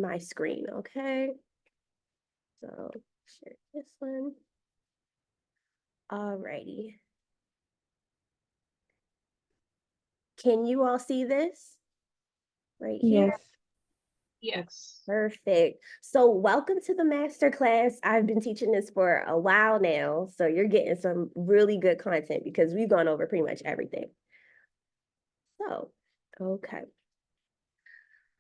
my screen, okay? So share this one. Alrighty. Can you all see this right here? Yes. Yes. Perfect. So welcome to the masterclass. I've been teaching this for a while now, so you're getting some really good content because we've gone over pretty much everything. So, okay.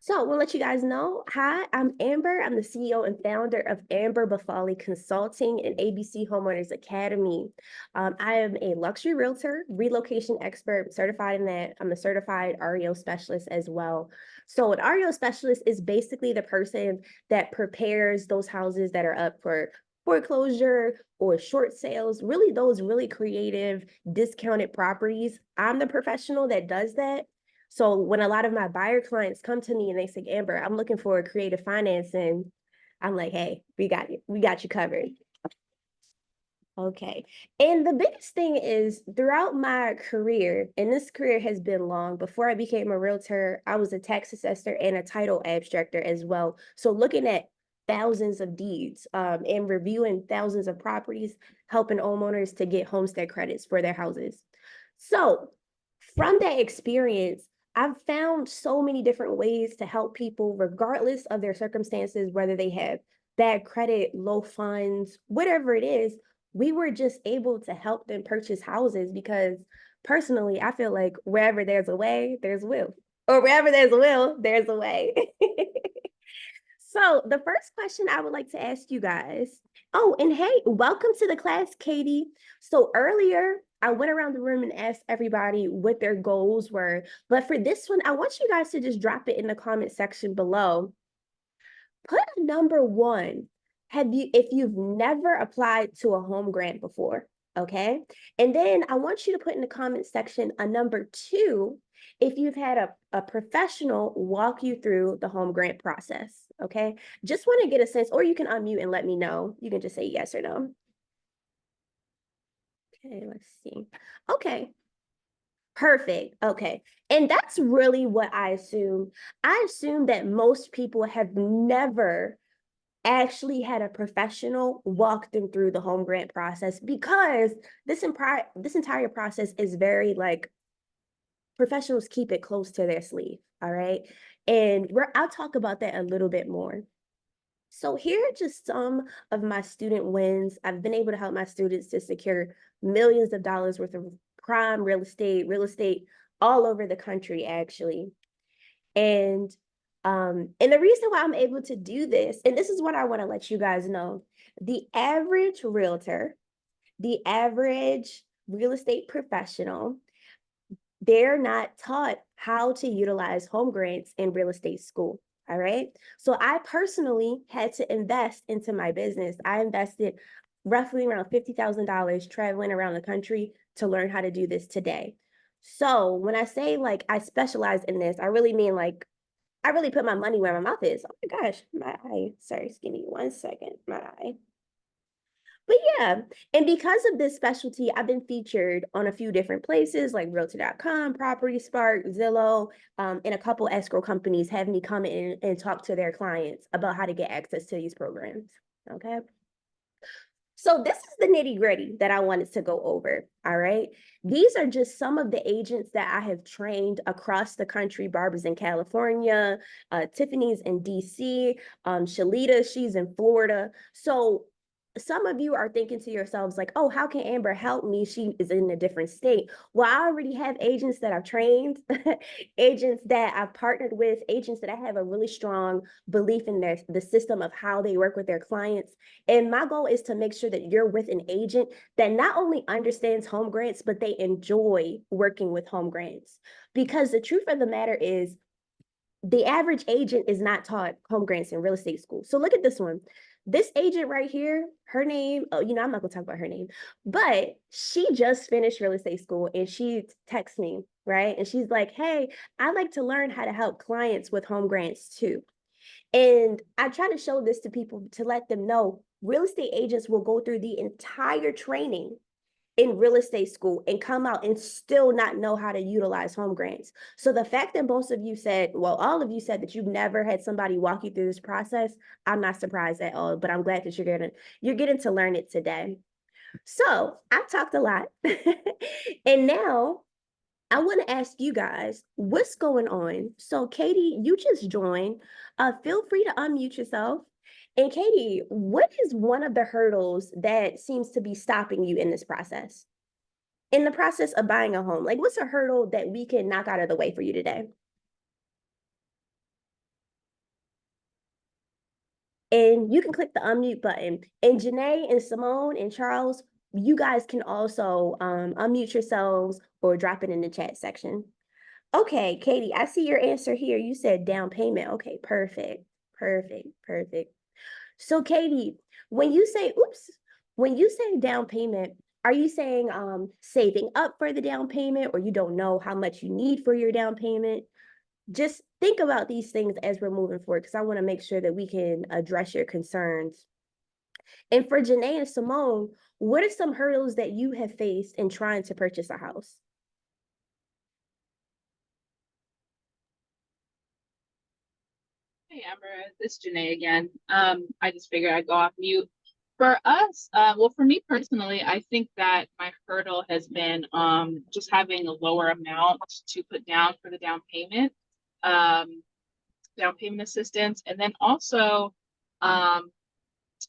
So we'll let you guys know. Hi, I'm Amber. I'm the CEO and founder of Amber Bafalie Consulting and ABC Homeowners Academy. I am a luxury realtor, relocation expert, certified in that. I'm a certified REO specialist as well. So an REO specialist is basically the person that prepares those houses that are up for foreclosure or short sales, really those really creative, discounted properties. I'm the professional that does that. So when a lot of my buyer clients come to me and they say, Amber, I'm looking for creative financing, I'm like, hey, we got you. We got you covered. Okay. And the biggest thing is throughout my career, and this career has been long, before I became a realtor, I was a tax assessor and a title abstractor as well. So looking at thousands of deeds and reviewing thousands of properties, helping homeowners to get homestead credits for their houses. So from that experience, I've found so many different ways to help people, regardless of their circumstances, whether they have bad credit, low funds, whatever it is. We were just able to help them purchase houses because personally, I feel like wherever there's a way, there's a will. Or wherever there's a will, there's a way. So the first question I would like to ask you guys. Oh, and hey, welcome to the class, Katie. So earlier, I went around the room and asked everybody what their goals were. But for this one, I want you guys to just drop it in the comment section below. Put a number one. If you've never applied to a home grant before, okay? And then I want you to put in the comment section a number two if you've had a professional walk you through the home grant process, okay? Just want to get a sense, or you can unmute and let me know. You can just say yes or no. Okay, let's see. Okay, perfect. Okay. And that's really what I assume. I assume that most people have never actually had a professional walk them through the home grant process because this entire process is very like professionals keep it close to their sleeve. All right. And I'll talk about that a little bit more. So here are just some of my student wins. I've been able to help my students to secure millions of dollars worth of prime real estate all over the country, actually. And the reason why I'm able to do this, and this is what I want to let you guys know, the average realtor, the average real estate professional, they're not taught how to utilize home grants in real estate school. All right. So I personally had to invest into my business. I invested roughly around $50,000 traveling around the country to learn how to do this today. So when I say like I specialize in this, I really mean like I really put my money where my mouth is. Oh my gosh, my eye. Sorry, give me 1 second. My eye. But yeah, and because of this specialty, I've been featured on a few different places like Realtor.com, Property Spark, Zillow, and a couple escrow companies have me come in and talk to their clients about how to get access to these programs. Okay. So this is the nitty gritty that I wanted to go over. All right. These are just some of the agents that I have trained across the country. Barbara's in California, Tiffany's in DC, Shalita, she's in Florida. So some of you are thinking to yourselves like, oh, how can Amber help me? She is in a different state. Well, I already have agents that I've trained, agents that I've partnered with, agents that I have a really strong belief in the system of how they work with their clients. And my goal is to make sure that you're with an agent that not only understands home grants, but they enjoy working with home grants. Because the truth of the matter is, the average agent is not taught home grants in real estate school. So look at this one. This agent right here, her name, oh, I'm not gonna talk about her name, but she just finished real estate school and she texts me, right? And she's like, hey, I'd like to learn how to help clients with home grants too. And I try to show this to people to let them know real estate agents will go through the entire training in real estate school and come out and still not know how to utilize home grants. So the fact that most of you said, well, all of you said that you've never had somebody walk you through this process, I'm not surprised at all, but I'm glad that you're getting to learn it today. So I've talked a lot. And now I want to ask you guys what's going on. So, Katie, you just joined. Feel free to unmute yourself. And, Katie, what is one of the hurdles that seems to be stopping you in this process? In the process of buying a home, like what's a hurdle that we can knock out of the way for you today? And you can click the unmute button. And Janae and Simone and Charles, you guys can also unmute yourselves or drop it in the chat section. Okay, Katie, I see your answer here. You said down payment. Okay, perfect, perfect, perfect. So, Katie, when you say down payment, are you saying saving up for the down payment, or you don't know how much you need for your down payment? Just think about these things as we're moving forward, because I want to make sure that we can address your concerns. And for Janae and Simone, what are some hurdles that you have faced in trying to purchase a house? Hey, Amber, this is Janae again. I just figured I'd go off mute. For us, well, for me personally, I think that my hurdle has been just having a lower amount to put down for the um, down payment assistance, and then also um,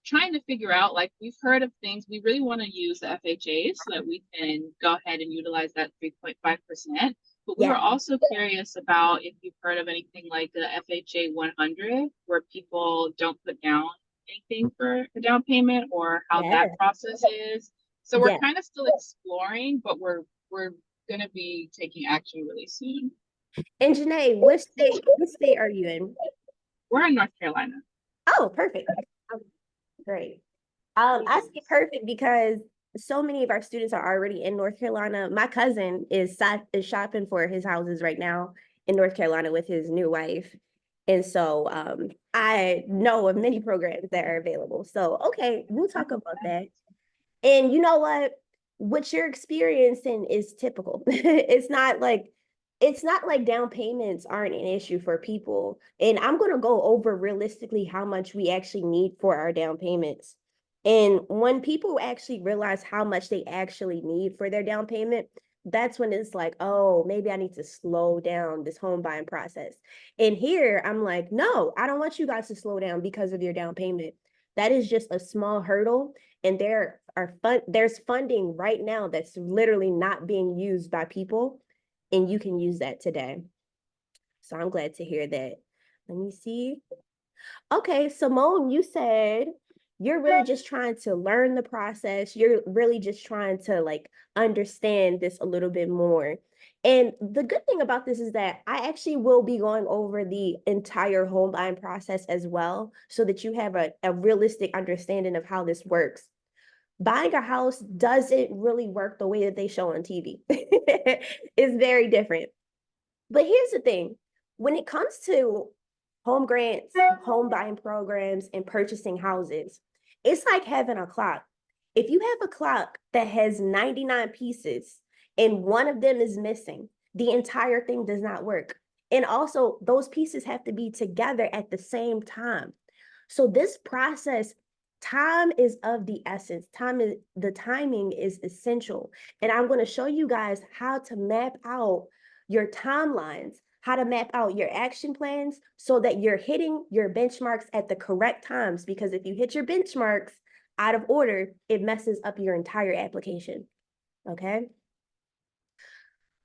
trying to figure out, like, we've heard of things. We really want to use the FHA so that we can go ahead and utilize that 3.5%. But we were Yeah, also curious about if you've heard of anything like the FHA 100, where people don't put down anything for a down payment, or how that yeah, process is. So we're yeah. kind of still exploring, but we're going to be taking action really soon. And Janae, what state are you in? We're in North Carolina. Oh, perfect. Um, Great. I say perfect because so many of our students are already in North Carolina. My cousin is shopping for his houses right now in North Carolina with his new wife. And so I know of many programs that are available. So, okay, we'll talk about that. And you know what you're experiencing is typical. It's not like down payments aren't an issue for people. And I'm going to go over realistically how much we actually need for our down payments. And when people actually realize how much they actually need for their down payment, that's when it's like, oh, maybe I need to slow down this home buying process. And here I'm like, no, I don't want you guys to slow down because of your down payment. That is just a small hurdle. And there's funding right now that's literally not being used by people, and you can use that today. So I'm glad to hear that. Let me see. Okay, Simone, you said you're really just trying to learn the process. You're really just trying to like understand this a little bit more. And the good thing about this is that I actually will be going over the entire home buying process as well, so that you have a realistic understanding of how this works. Buying a house doesn't really work the way that they show on TV. It's very different. But here's the thing, when it comes to home grants, home buying programs, and purchasing houses, it's like having a clock. If you have a clock that has 99 pieces and one of them is missing, the entire thing does not work. And also, those pieces have to be together at the same time. So, this process, time is of the essence. The timing is essential. And I'm going to show you guys how to map out your timelines, how to map out your action plans so that you're hitting your benchmarks at the correct times. Because if you hit your benchmarks out of order, it messes up your entire application. Okay.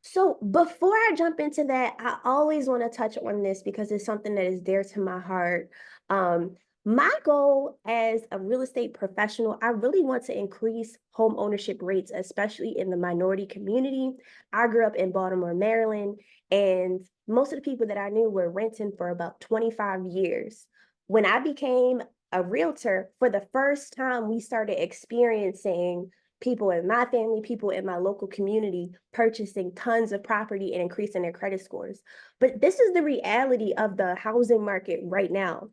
So before I jump into that, I always want to touch on this because it's something that is dear to my heart. Um, my goal as a real estate professional, I really want to increase home ownership rates, especially in the minority community. I grew up in Baltimore, Maryland, and most of the people that I knew were renting for about 25 years. When I became a realtor, for the first time, we started experiencing people in my family, people in my local community purchasing tons of property and increasing their credit scores. But this is the reality of the housing market right now.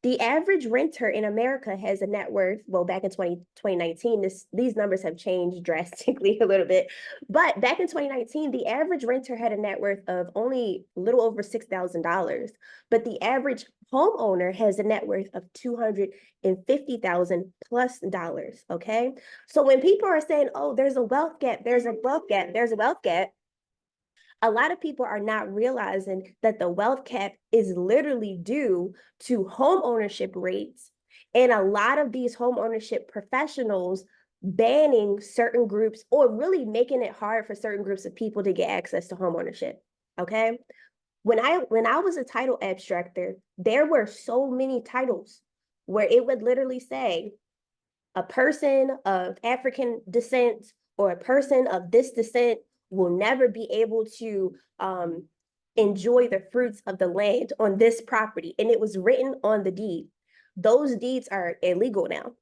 The average renter in America has a net worth, well, back in 2019, these numbers have changed drastically a little bit. But back in 2019, the average renter had a net worth of only a little over $6,000. But the average homeowner has a net worth of $250,000 plus dollars. Okay. So when people are saying, oh, there's a wealth gap, there's a wealth gap, there's a wealth gap, a lot of people are not realizing that the wealth cap is literally due to home ownership rates and a lot of these home ownership professionals banning certain groups or really making it hard for certain groups of people to get access to home ownership. Okay. When I was a title abstractor, there were so many titles where it would literally say a person of African descent or a person of this descent will never be able to enjoy the fruits of the land on this property. And it was written on the deed. Those deeds are illegal now.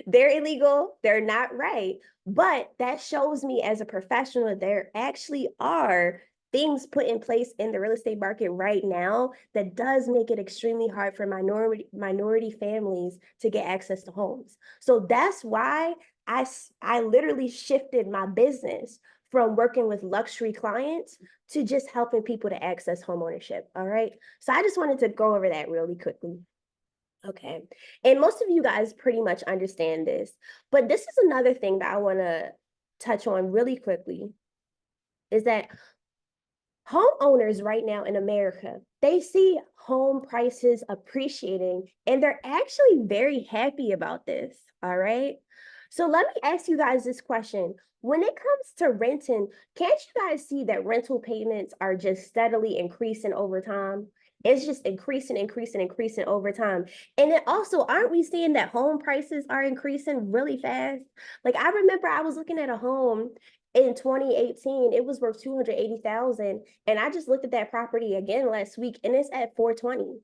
They're illegal. They're not right. But that shows me as a professional, there actually are things put in place in the real estate market right now that does make it extremely hard for minority families to get access to homes. So that's why I literally shifted my business from working with luxury clients to just helping people to access home ownership. All right. So I just wanted to go over that really quickly. Okay. And most of you guys pretty much understand this, but this is another thing that I want to touch on really quickly is that homeowners right now in America, they see home prices appreciating and they're actually very happy about this. All right. So let me ask you guys this question. When it comes to renting, can't you guys see that rental payments are just steadily increasing over time? It's just increasing, increasing, increasing over time. And then also, aren't we seeing that home prices are increasing really fast? Like I remember I was looking at a home in 2018, it was worth 280,000. And I just looked at that property again last week and it's at 420.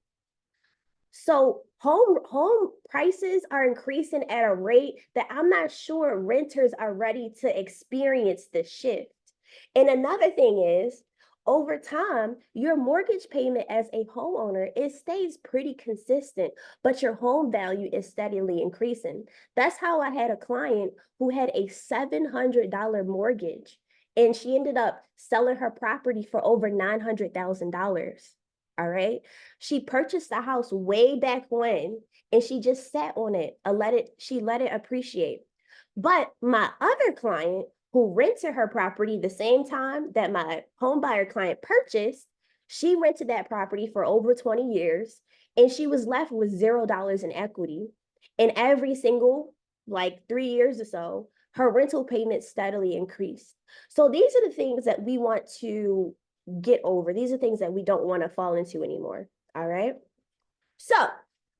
So home prices are increasing at a rate that I'm not sure renters are ready to experience the shift. And another thing is, over time, your mortgage payment as a homeowner, it stays pretty consistent, but your home value is steadily increasing. That's how I had a client who had a $700 mortgage and she ended up selling her property for over $900,000. All right. She purchased the house way back when and she just sat on it, she let it appreciate. But my other client who rented her property the same time that my home buyer client purchased, she rented that property for over 20 years and she was left with $0 in equity. And every single like 3 years or so, her rental payments steadily increased. So these are the things that we want to get over. These are things that we don't want to fall into anymore. All right. So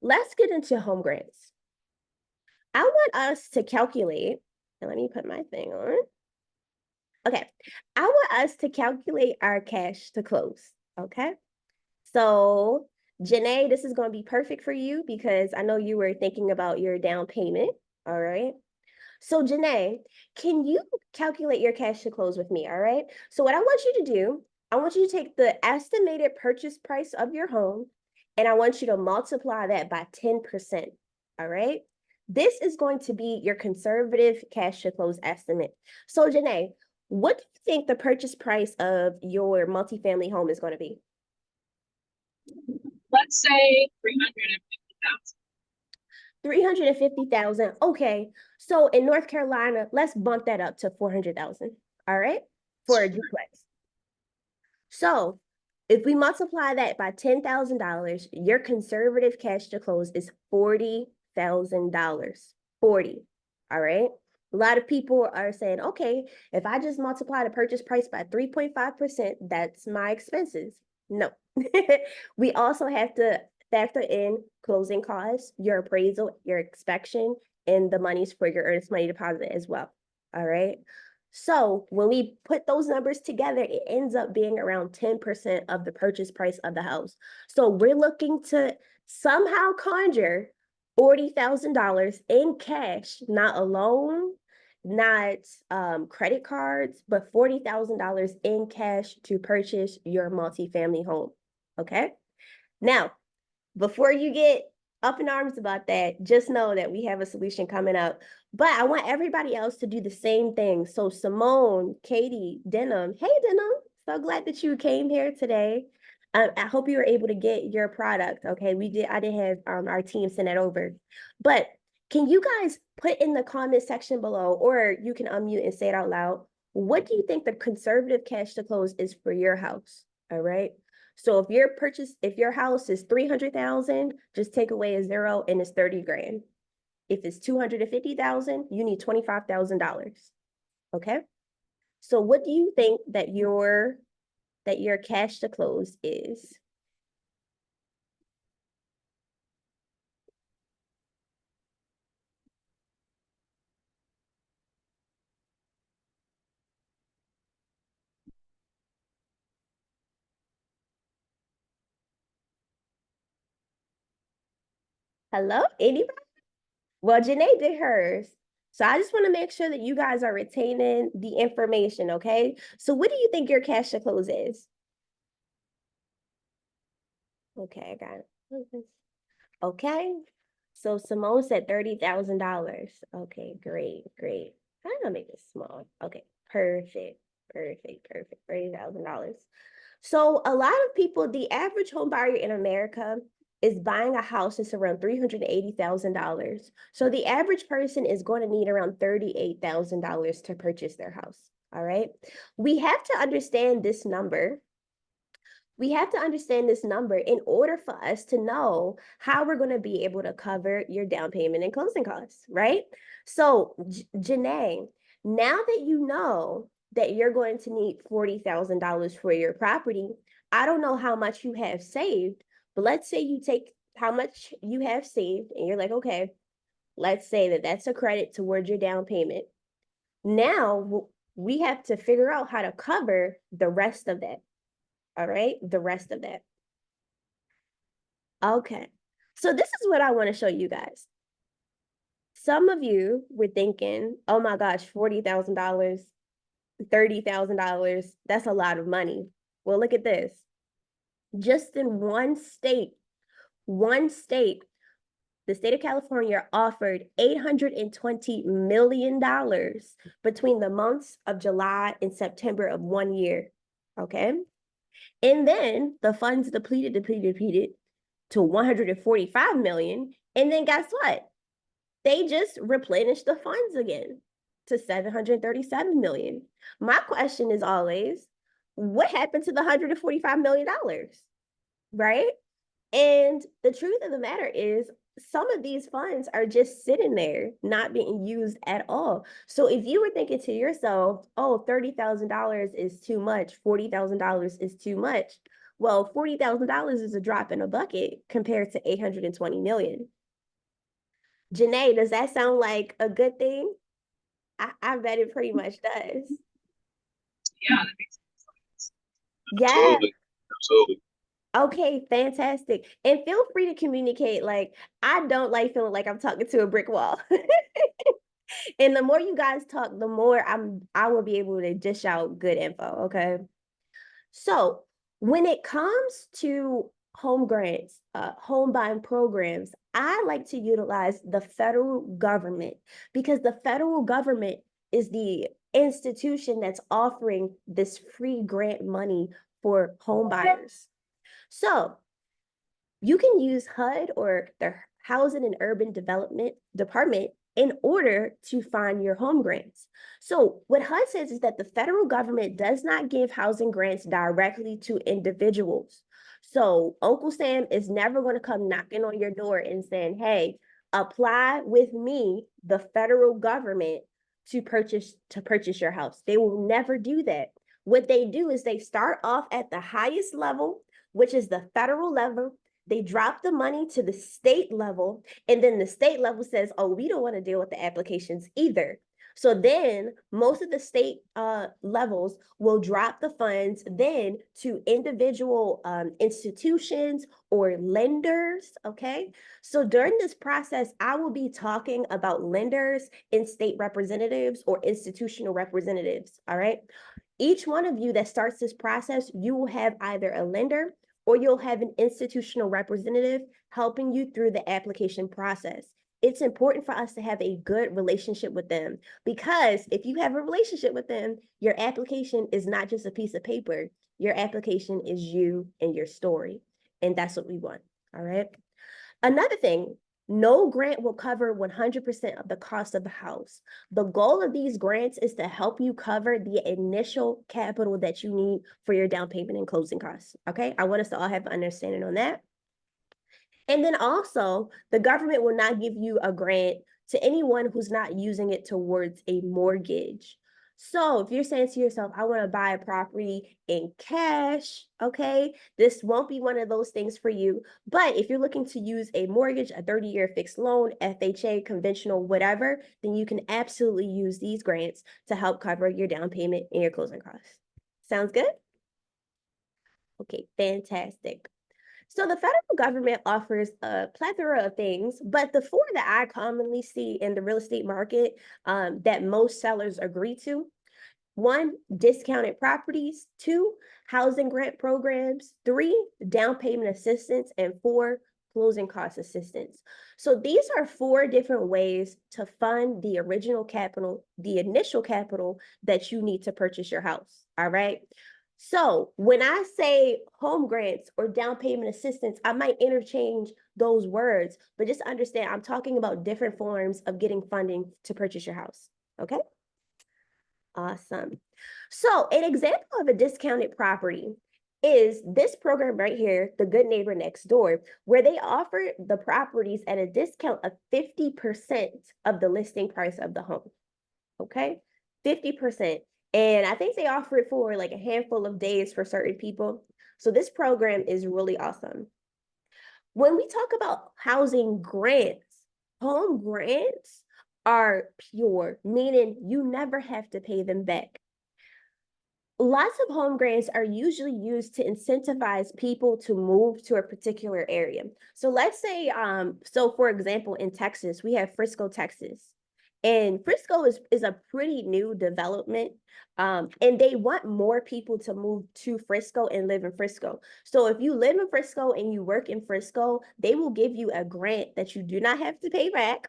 let's get into home grants. I want us to calculate, and let me put my thing on. Okay. I want us to calculate our cash to close. Okay. So, Janae, this is going to be perfect for you because I know you were thinking about your down payment. All right. So, Janae, can you calculate your cash to close with me? All right. So, what I want you to do, I want you to take the estimated purchase price of your home and I want you to multiply that by 10%. All right. This is going to be your conservative cash to close estimate. So, Janae, what do you think the purchase price of your multifamily home is going to be? Let's say 350,000. 350,000. Okay. So in North Carolina, let's bump that up to 400,000. All right. For a duplex. So if we multiply that by $10,000, your conservative cash to close is $40,000. 40. All right. A lot of people are saying, okay, if I just multiply the purchase price by 3.5%, that's my expenses. No. We also have to factor in closing costs, your appraisal, your inspection, and the monies for your earnest money deposit as well. All right. So when we put those numbers together, it ends up being around 10% of the purchase price of the house. So we're looking to somehow conjure $40,000 in cash, not a loan, not credit cards, but $40,000 in cash to purchase your multifamily home. Okay. Now, before you get up in arms about that, just know that we have a solution coming up. But I want everybody else to do the same thing. So Simone, Katie, Denim. Hey, Denim. So glad that you came here today. I hope you were able to get your product. Okay, I did have our team send that over. But can you guys put in the comment section below, or you can unmute and say it out loud? What do you think the conservative cash to close is for your house? All right. So if your house is 300,000, just take away a zero and it's 30 grand. If it's 250,000, you need $25,000. Okay. So what do you think that your cash to close is? Hello? Anybody? Well, Janae did hers. So I just want to make sure that you guys are retaining the information, okay? So what do you think your cash to close is? Okay, I got it. Okay. So Simone said $30,000. Okay, great, great. I'm gonna make this small. Okay, perfect, perfect, perfect. $30,000. So a lot of people, the average home buyer in America is buying a house that's around $380,000. So the average person is going to need around $38,000 to purchase their house. All right. We have to understand this number. We have to understand this number in order for us to know how we're going to be able to cover your down payment and closing costs, right? So, Janae, now that you know that you're going to need $40,000 for your property, I don't know how much you have saved, but let's say you take how much you have saved and you're like, okay, let's say that that's a credit towards your down payment. Now we have to figure out how to cover the rest of that. All right, the rest of that. Okay, so this is what I want to show you guys. Some of you were thinking, oh my gosh, $40,000, $30,000, that's a lot of money. Well, look at this. Just in one state, the state of California offered $820 million between the months of July and September of 1 year. Okay. And then the funds depleted to 145 million. And then guess what? They just replenished the funds again to 737 million. My question is always, what happened to the $145 million? Right? And the truth of the matter is, some of these funds are just sitting there, not being used at all. So if you were thinking to yourself, oh, $30,000 is too much, $40,000 is too much. Well, $40,000 is a drop in a bucket compared to 820 million. Janae, does that sound like a good thing? I bet it pretty much does. Yeah, that makes sense. Yeah. Absolutely. Absolutely. Okay, fantastic. And feel free to communicate. Like, I don't like feeling like I'm talking to a brick wall. And the more you guys talk, the more I will be able to dish out good info. Okay. So when it comes to home grants, home buying programs, I like to utilize the federal government because the federal government is the institution that's offering this free grant money for home buyers. So you can use HUD or the Housing and Urban Development Department in order to find your home grants. So what HUD says is that the federal government does not give housing grants directly to individuals. So Uncle Sam is never going to come knocking on your door and saying, hey, apply with me, the federal government, to purchase your house. They will never do that. What they do is they start off at the highest level, which is the federal level. They drop the money to the state level, and then the state level says, oh, we don't want to deal with the applications either. So then most of the state levels will drop the funds then to individual institutions or lenders, okay? So during this process, I will be talking about lenders and state representatives or institutional representatives, all right? Each one of you that starts this process, you will have either a lender or you'll have an institutional representative helping you through the application process. It's important for us to have a good relationship with them, because if you have a relationship with them, your application is not just a piece of paper. Your application is you and your story. And that's what we want. All right. Another thing, no grant will cover 100% of the cost of the house. The goal of these grants is to help you cover the initial capital that you need for your down payment and closing costs. Okay. I want us to all have an understanding on that. And then also, the government will not give you a grant to anyone who's not using it towards a mortgage. So if you're saying to yourself, I want to buy a property in cash, okay, this won't be one of those things for you. But if you're looking to use a mortgage, a 30-year fixed loan, FHA, conventional, whatever, then you can absolutely use these grants to help cover your down payment and your closing costs. Sounds good? Okay, fantastic. So the federal government offers a plethora of things, but the four that I commonly see in the real estate market that most sellers agree to: one, discounted properties; two, housing grant programs; three, down payment assistance; and four, closing cost assistance. So these are four different ways to fund the original capital, the initial capital that you need to purchase your house. All right. So when I say home grants or down payment assistance, I might interchange those words, but just understand I'm talking about different forms of getting funding to purchase your house. Okay. Awesome. So an example of a discounted property is this program right here, the Good Neighbor Next Door, where they offer the properties at a discount of 50% of the listing price of the home. Okay, 50%. And I think they offer it for like a handful of days for certain people. So this program is really awesome. When we talk about housing grants, home grants are pure, meaning you never have to pay them back. Lots of home grants are usually used to incentivize people to move to a particular area. So let's say, so for example, in Texas, we have Frisco, Texas. And Frisco is a pretty new development. And they want more people to move to Frisco and live in Frisco. So if you live in Frisco and you work in Frisco, they will give you a grant that you do not have to pay back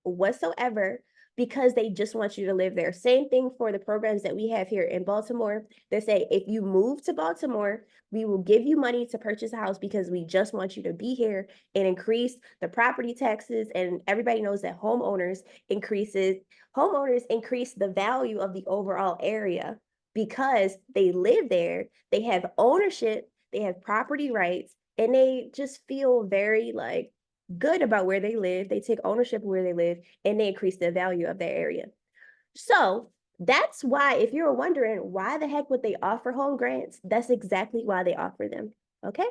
whatsoever, because they just want you to live there. Same thing for the programs that we have here in Baltimore. They say, if you move to Baltimore, we will give you money to purchase a house because we just want you to be here, and increase the property taxes. And everybody knows that homeowners increase the value of the overall area because they live there, they have ownership, they have property rights, and they just feel very like good about where they live. They take ownership of where they live, and they increase the value of their area. So that's why, if you're wondering why the heck would they offer home grants, that's exactly why they offer them. Okay,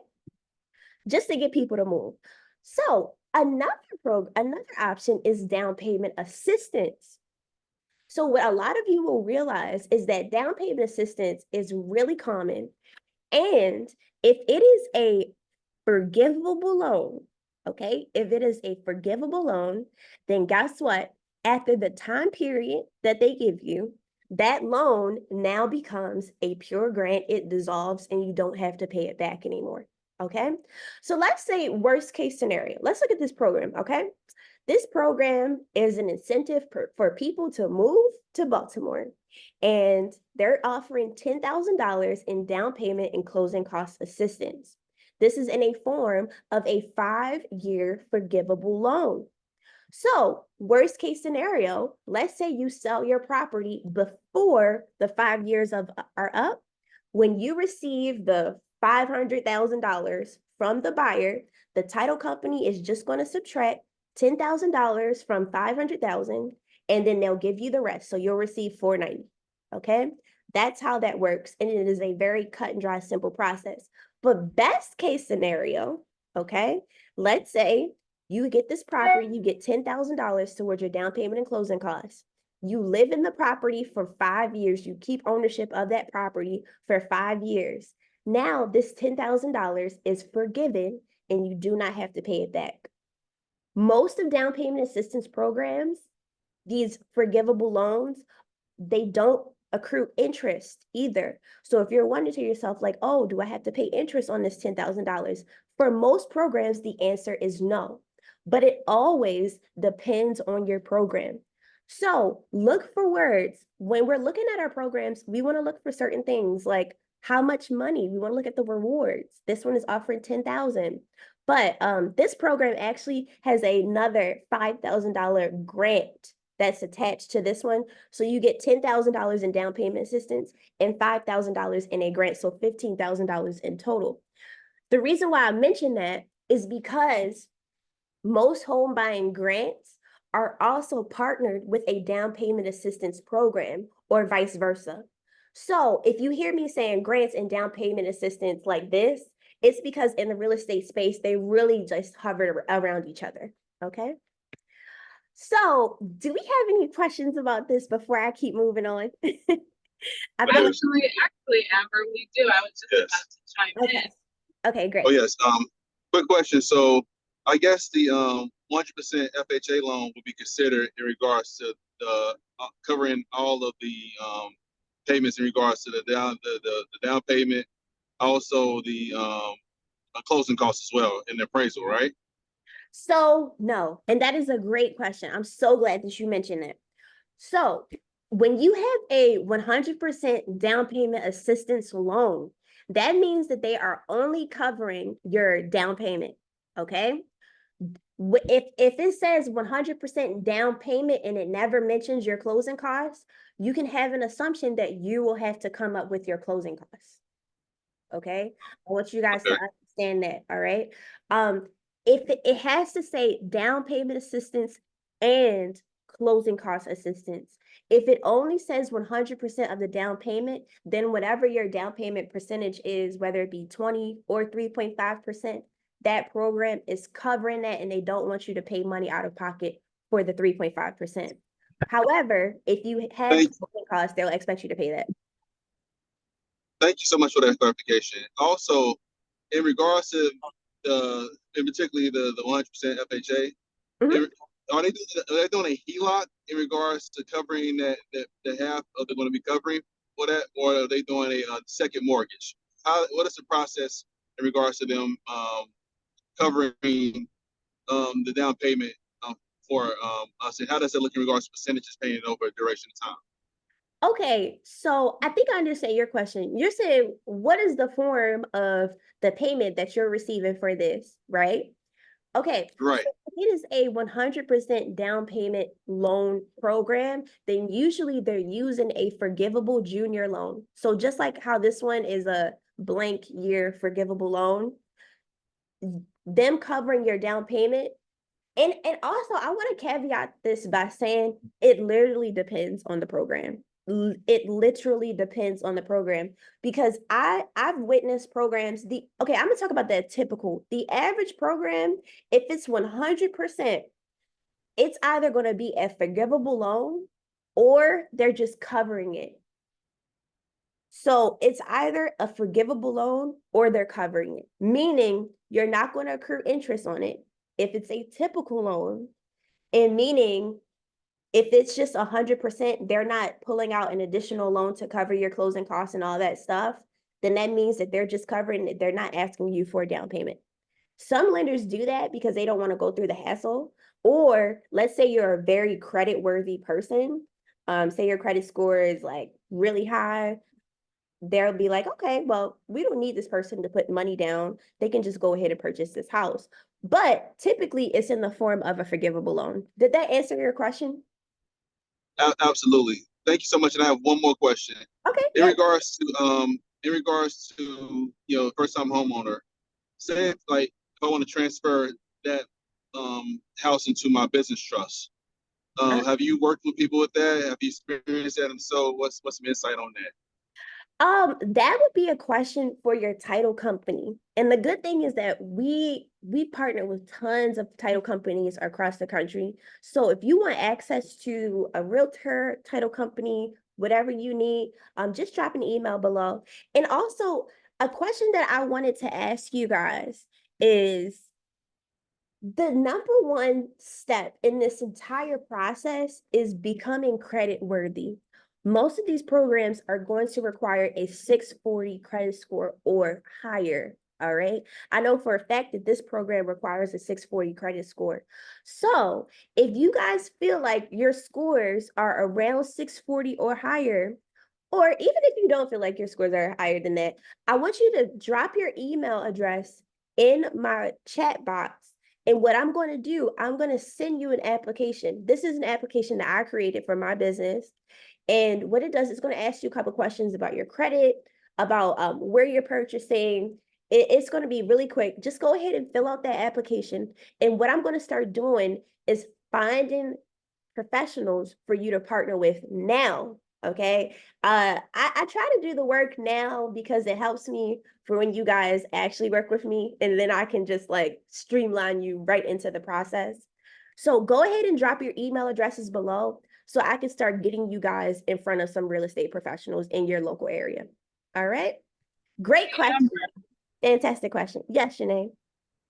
just to get people to move. So another option is down payment assistance. So what a lot of you will realize is that down payment assistance is really common, and if it is a forgivable loan, okay, if it is a forgivable loan, then guess what? After the time period that they give you, that loan now becomes a pure grant. It dissolves and you don't have to pay it back anymore. Okay. So let's say worst case scenario. Let's look at this program. Okay. This program is an incentive for people to move to Baltimore, and they're offering $10,000 in down payment and closing cost assistance. This is in a form of a 5-year forgivable loan. So, worst case scenario, let's say you sell your property before the 5 years are up. When you receive the $500,000 from the buyer, the title company is just going to subtract $10,000 from 500,000, and then they'll give you the rest. So you'll receive 490. Okay, that's how that works, and it is a very cut and dry, simple process. But best case scenario, okay, let's say you get this property, you get $10,000 towards your down payment and closing costs. You live in the property for 5 years. You keep ownership of that property for 5 years. Now this $10,000 is forgiven and you do not have to pay it back. Most of down payment assistance programs, these forgivable loans, they don't accrue interest either. So if you're wondering to yourself, like, oh, do I have to pay interest on this $10,000? For most programs, the answer is no, but it always depends on your program. So look for words. When we're looking at our programs, we want to look for certain things like how much money. We want to look at the rewards. This one is offering 10,000. But this program actually has another $5,000 grant that's attached to this one. So you get $10,000 in down payment assistance and $5,000 in a grant. So $15,000 in total. The reason why I mention that is because most home buying grants are also partnered with a down payment assistance program or vice versa. So if you hear me saying grants and down payment assistance like this, it's because in the real estate space, they really just hover around each other. Okay. So do we have any questions about this before I keep moving on? I feel like, Actually, Amber, we do. I was just Yes. about to chime okay. in. Okay, great. Oh yes. Quick question. So I guess the 100% FHA loan would be considered in regards to the covering all of the payments in regards to the down payment, also the closing costs as well, and the appraisal, right? So no, and that is a great question. I'm so glad that you mentioned it. So when you have a 100% down payment assistance loan, that means that they are only covering your down payment. Okay. If it says 100% down payment and it never mentions your closing costs, you can have an assumption that you will have to come up with your closing costs. Okay. I want you guys to Okay. understand that. All right. Um, if it has to say down payment assistance and closing cost assistance. If it only says 100% of the down payment, then whatever your down payment percentage is, whether it be 20 or 3.5%, that program is covering that and they don't want you to pay money out of pocket for the 3.5%. However, if you have Thank, closing costs, they'll expect you to pay that. thank you so much for that clarification. Also, in regards to in particularly the 100% FHA, Mhm. are they doing a HELOC in regards to covering the half of they're going to be covering for that, or are they doing a second mortgage? What is the process in regards to them covering the down payment for I said, how does it look in regards to percentages paying over a duration of time? Okay, so I think I understand your question. You're saying what is the form of the payment that you're receiving for this, right? Okay, Right. so if it is a 100% down payment loan program, then usually they're using a forgivable junior loan. So just like how this one is a blank year forgivable loan, them covering your down payment. And also I want to caveat this by saying it literally depends on the program. It literally depends on the program because I've witnessed programs okay, I'm gonna talk about the average program, if it's 100%, it's either gonna be a forgivable loan or they're just covering it. So it's either a forgivable loan or they're covering it, meaning you're not going to accrue interest on it if it's a typical loan, and meaning if it's just 100%, they're not pulling out an additional loan to cover your closing costs and all that stuff, then that means that they're just covering it. They're not asking you for a down payment. Some lenders do that because they don't want to go through the hassle. Or let's say you're a very credit worthy person. Say your credit score is like really high, they'll be like, okay, well, we don't need this person to put money down. They can just go ahead and purchase this house. But typically it's in the form of a forgivable loan. Did that answer your question? Absolutely. Thank you so much. And I have one more question. Okay, In yep. regards to first time homeowner, say if I want to transfer that house into my business trust. Have you worked with people with that? Have you experienced that? And so what's some insight on that? That would be a question for your title company. And the good thing is that we partner with tons of title companies across the country. So if you want access to a realtor, title company, whatever you need, just drop an email below. And also, a question that I wanted to ask you guys is the number one step in this entire process is becoming credit worthy. Most of these programs are going to require a 640 credit score or higher. All right. I know for a fact that this program requires a 640 credit score. So if you guys feel like your scores are around 640 or higher, or even if you don't feel like your scores are higher than that, I want you to drop your email address in my chat box. And what I'm going to do, I'm going to send you an application. This is an application that I created for my business. And what it does is going to ask you a couple questions about your credit, about where you're purchasing. It's going to be really quick. Just go ahead and fill out that application. And what I'm going to start doing is finding professionals for you to partner with now. Okay. I try to do the work now because it helps me for when you guys actually work with me, and then I can just like streamline you right into the process. So go ahead and drop your email addresses below so I can start getting you guys in front of some real estate professionals in your local area. All right. Great question. Fantastic question. Yes, Shanae.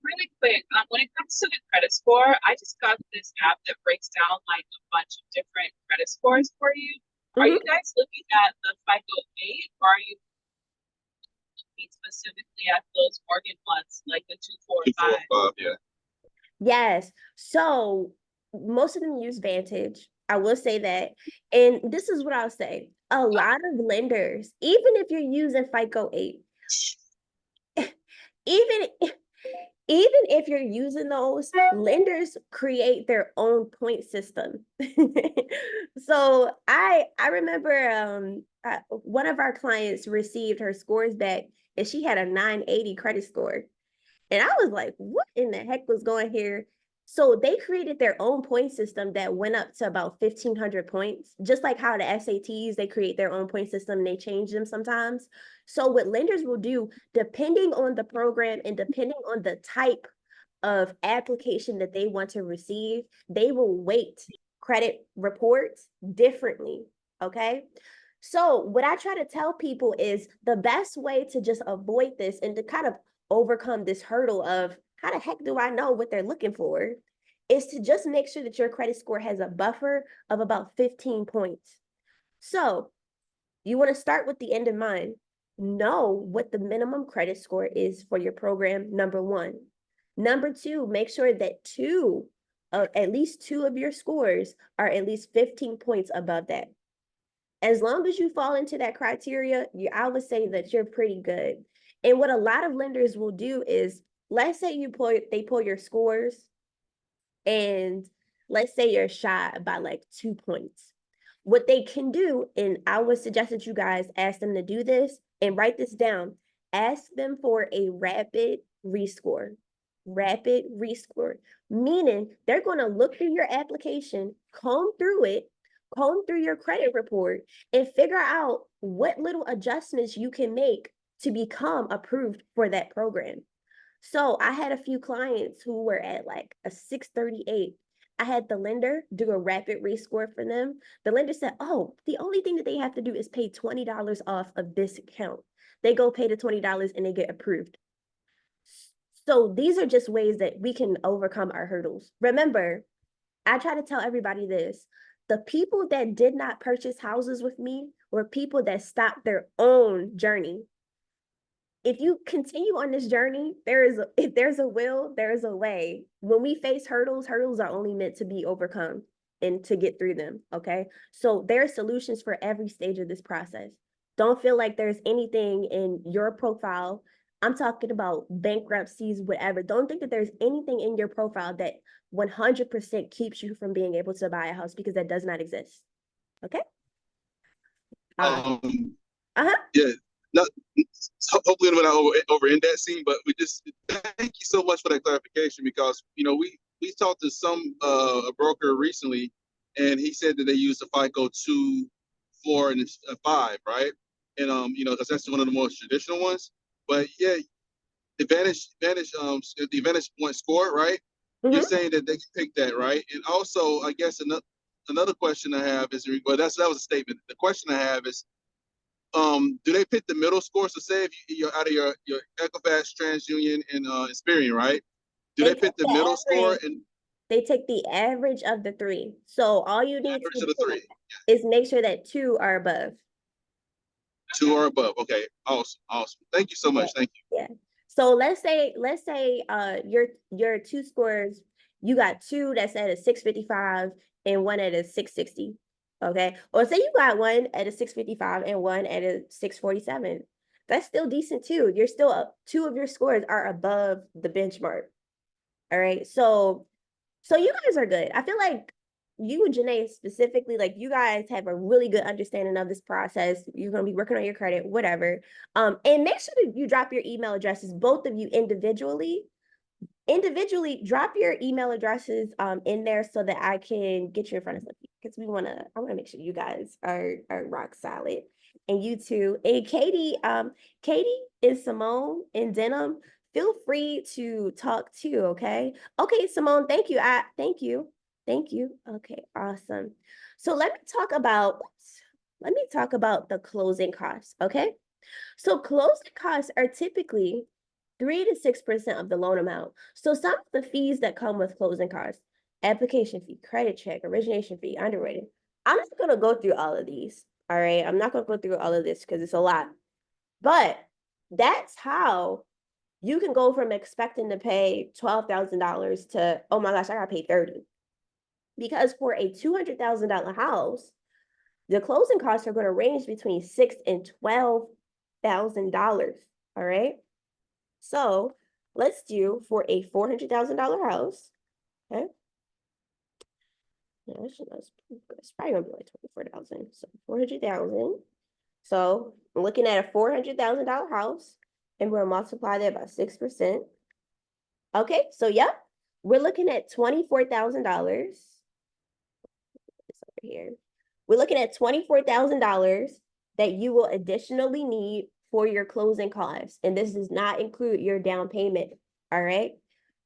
Really quick, when it comes to the credit score, I just got this app that breaks down like a bunch of different credit scores for you. Are you guys looking at the FICO 8, or are you looking specifically at those mortgage ones, like the 245? 245, yeah. Yes. So most of them use Vantage. I will say that. And this is what I'll say. A lot of lenders, even if you're using FICO 8, even even if you're using those, lenders create their own point system. So I remember one of our clients received her scores back and she had a 980 credit score. And I was like, what in the heck was going here? So they created their own point system that went up to about 1,500 points, just like how the SATs, they create their own point system and they change them sometimes. So what lenders will do, depending on the program and depending on the type of application that they want to receive, they will weight credit reports differently, okay? So what I try to tell people is the best way to just avoid this and to kind of overcome this hurdle of how the heck do I know what they're looking for is to just make sure that your credit score has a buffer of about 15 points. So you want to start with the end in mind. Know what the minimum credit score is for your program, number one. Number two, make sure that at least two of your scores are at least 15 points above that. As long as you fall into that criteria, I would say that you're pretty good. And what a lot of lenders will do is, let's say they pull your scores, and let's say you're shy by like 2 points. What they can do, and I would suggest that you guys ask them to do this and write this down. Ask them for a rapid rescore. Rapid rescore, meaning they're going to look through your application, comb through your credit report, and figure out what little adjustments you can make to become approved for that program. So I had a few clients who were at like a 638. I had the lender do a rapid rescore for them. The lender said, oh, the only thing that they have to do is pay $20 off of this account. They go pay the $20 and they get approved. So these are just ways that we can overcome our hurdles. Remember, I try to tell everybody this. The people that did not purchase houses with me were people that stopped their own journey. If you continue on this journey, if there's a will, there's a way. When we face hurdles, hurdles are only meant to be overcome and to get through them, okay? So there are solutions for every stage of this process. Don't feel like there's anything in your profile. I'm talking about bankruptcies, whatever. Don't think that there's anything in your profile that 100% keeps you from being able to buy a house, because that does not exist, okay? Yeah, not, hopefully we're not over indexing, but we just thank you so much for that clarification, because we talked to a broker recently, and he said that they use the FICO 2, 4, and 5, right? And because that's one of the most traditional ones. But yeah, the Advantage point score, right? You're saying that they can pick that, right? And also, I guess another question I have is, well, that was a statement. The question I have is, do they pick the middle score? So say if you're out of your Equifax, TransUnion, and Experian, right? Do they pick the middle score? And they take the average of the three. So all you need to do is make sure that 2 are above. 2 are above. Okay, awesome. Thank you so much. Thank you. Yeah. So let's say your two scores, you got two that's at a 655 and one at a 660. Okay. Or say you got one at a 655 and one at a 647. That's still decent too. You're still two of your scores are above the benchmark. All right. So you guys are good. I feel like you and Janae specifically, like you guys have a really good understanding of this process. You're gonna be working on your credit, whatever. And make sure that you drop your email addresses, both of you individually. Individually, drop your email addresses in there so that I can get you in front of somebody because I wanna make sure you guys are rock solid. And you too. And Katie and Simone and Denim, feel free to talk too, okay? Okay, Simone, thank you. Thank you. Thank you. Okay, awesome. So let me talk about the closing costs, okay? So closing costs are typically 3 to 6% of the loan amount. So some of the fees that come with closing costs, application fee, credit check, origination fee, underwriting. I'm not going to go through all of these. All right. I'm not going to go through all of this because it's a lot. But that's how you can go from expecting to pay $12,000 to, oh my gosh, I got to pay 30. Because for a $200,000 house, the closing costs are going to range between $6,000 and $12,000. All right. So let's do for a $400,000 house. Okay. Yeah, it's probably gonna be like 24,000. So 400,000. So I'm looking at a $400,000 house, and we'll multiply that by 6%. Okay, so yep, we're looking at $24,000. This over here. We're looking at $24,000 that you will additionally need for your closing costs. And this does not include your down payment. All right.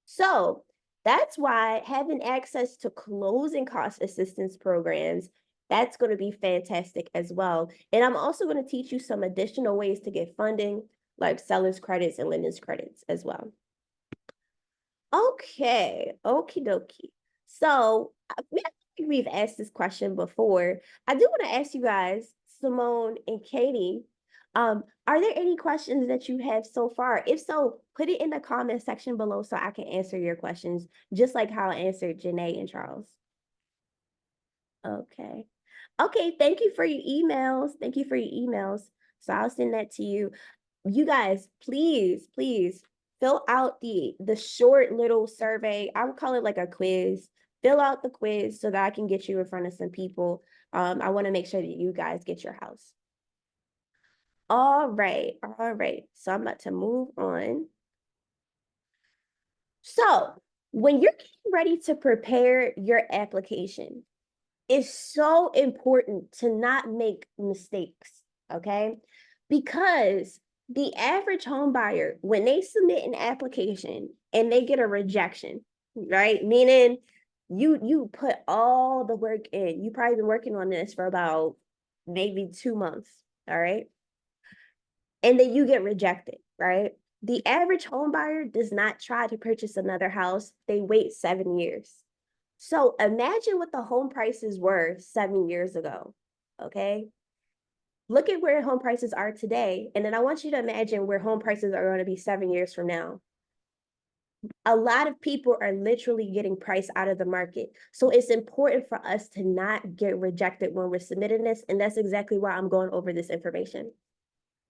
So that's why having access to closing cost assistance programs, that's going to be fantastic as well. And I'm also going to teach you some additional ways to get funding, like seller's credits and lender's credits as well. Okay, okie dokie. So we've asked this question before. I do want to ask you guys, Simone and Katie, are there any questions that you have so far? If so, put it in the comment section below so I can answer your questions, just like how I answered Janae and Charles. Okay. Okay, thank you for your emails. Thank you for your emails. So I'll send that to you. You guys, please fill out the short little survey. I would call it like a quiz. Fill out the quiz so that I can get you in front of some people. I want to make sure that you guys get your house. All right. So I'm about to move on. So when you're getting ready to prepare your application, it's so important to not make mistakes, okay? Because the average home buyer, when they submit an application and they get a rejection, right? Meaning you put all the work in. You probably been working on this for about maybe 2 months, all right? And then you get rejected, right? The average home buyer does not try to purchase another house. They wait 7 years. So imagine what the home prices were 7 years ago, okay? Look at where home prices are today. And then I want you to imagine where home prices are going to be 7 years from now. A lot of people are literally getting priced out of the market. So it's important for us to not get rejected when we're submitting this. And that's exactly why I'm going over this information.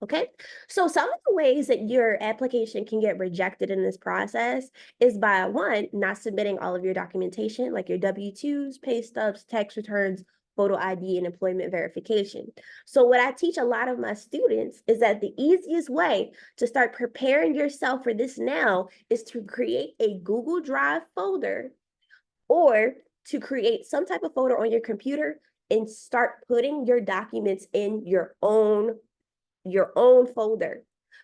Okay, so some of the ways that your application can get rejected in this process is by one, not submitting all of your documentation, like your W-2s, pay stubs, tax returns, photo ID, and employment verification. So what I teach a lot of my students is that the easiest way to start preparing yourself for this now is to create a Google Drive folder or to create some type of folder on your computer and start putting your documents in your own folder.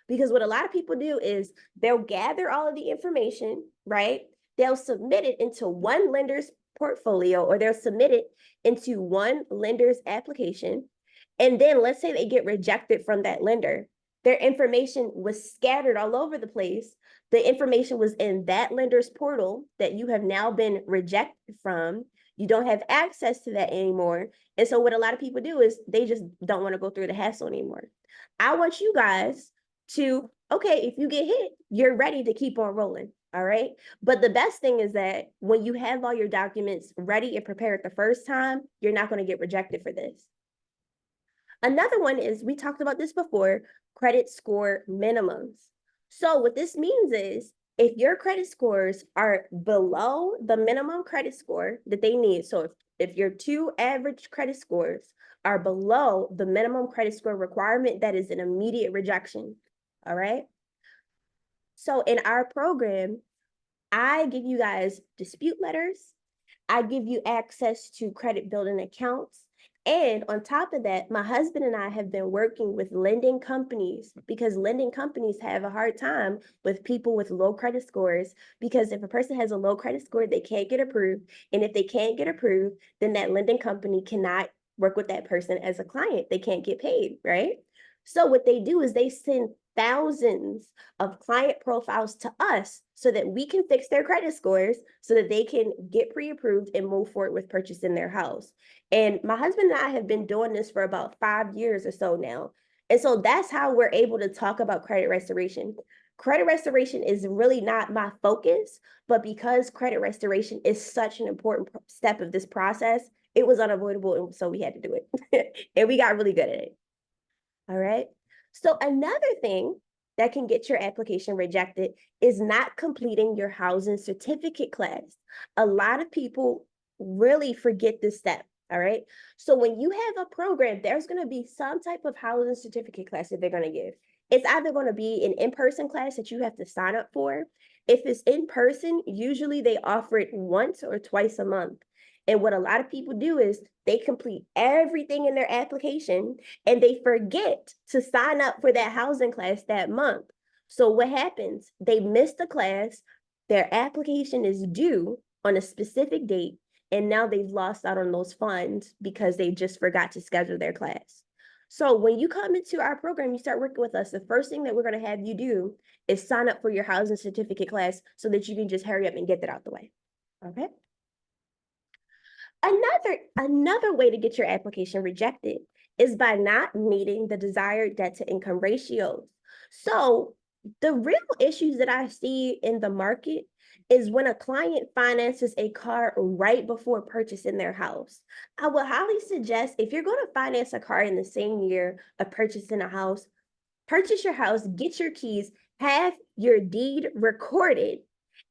Because what a lot of people do is they'll gather all of the information, right? They'll submit it into one lender's portfolio or they'll submit it into one lender's application. And then let's say they get rejected from that lender. Their information was scattered all over the place. The information was in that lender's portal that you have now been rejected from. You don't have access to that anymore. And so what a lot of people do is they just don't want to go through the hassle anymore. I want you guys to okay, if you get hit, you're ready to keep on rolling. All right. But the best thing is that when you have all your documents ready and prepared the first time, you're not going to get rejected for this. Another one is, we talked about this before, credit score minimums. So what this means is, if your credit scores are below the minimum credit score that they need, so if your two average credit scores are below the minimum credit score requirement, that is an immediate rejection. All right. So in our program, I give you guys dispute letters. I give you access to credit building accounts. And on top of that, my husband and I have been working with lending companies, because lending companies have a hard time with people with low credit scores, because if a person has a low credit score, they can't get approved. And if they can't get approved, then that lending company cannot work with that person as a client. They can't get paid, right? So what they do is they send thousands of client profiles to us so that we can fix their credit scores so that they can get pre-approved and move forward with purchasing their house. And my husband and I have been doing this for about 5 years or so now. And so that's how we're able to talk about credit restoration. Credit restoration is really not my focus, but because credit restoration is such an important step of this process, it was unavoidable. And so we had to do it. And we got really good at it. All right. So another thing that can get your application rejected is not completing your housing certificate class. A lot of people really forget this step. All right. So when you have a program, there's going to be some type of housing certificate class that they're going to give. It's either going to be an in-person class that you have to sign up for. If it's in person, usually they offer it once or twice a month. And what a lot of people do is they complete everything in their application and they forget to sign up for that housing class that month. So what happens? They miss the class, their application is due on a specific date, and now they've lost out on those funds because they just forgot to schedule their class. So when you come into our program, you start working with us, the first thing that we're going to have you do is sign up for your housing certificate class so that you can just hurry up and get that out the way. Okay. Another way to get your application rejected is by not meeting the desired debt to income ratios. So the real issues that I see in the market is when a client finances a car right before purchasing their house. I would highly suggest, if you're going to finance a car in the same year of purchasing a house, purchase your house, get your keys, have your deed recorded,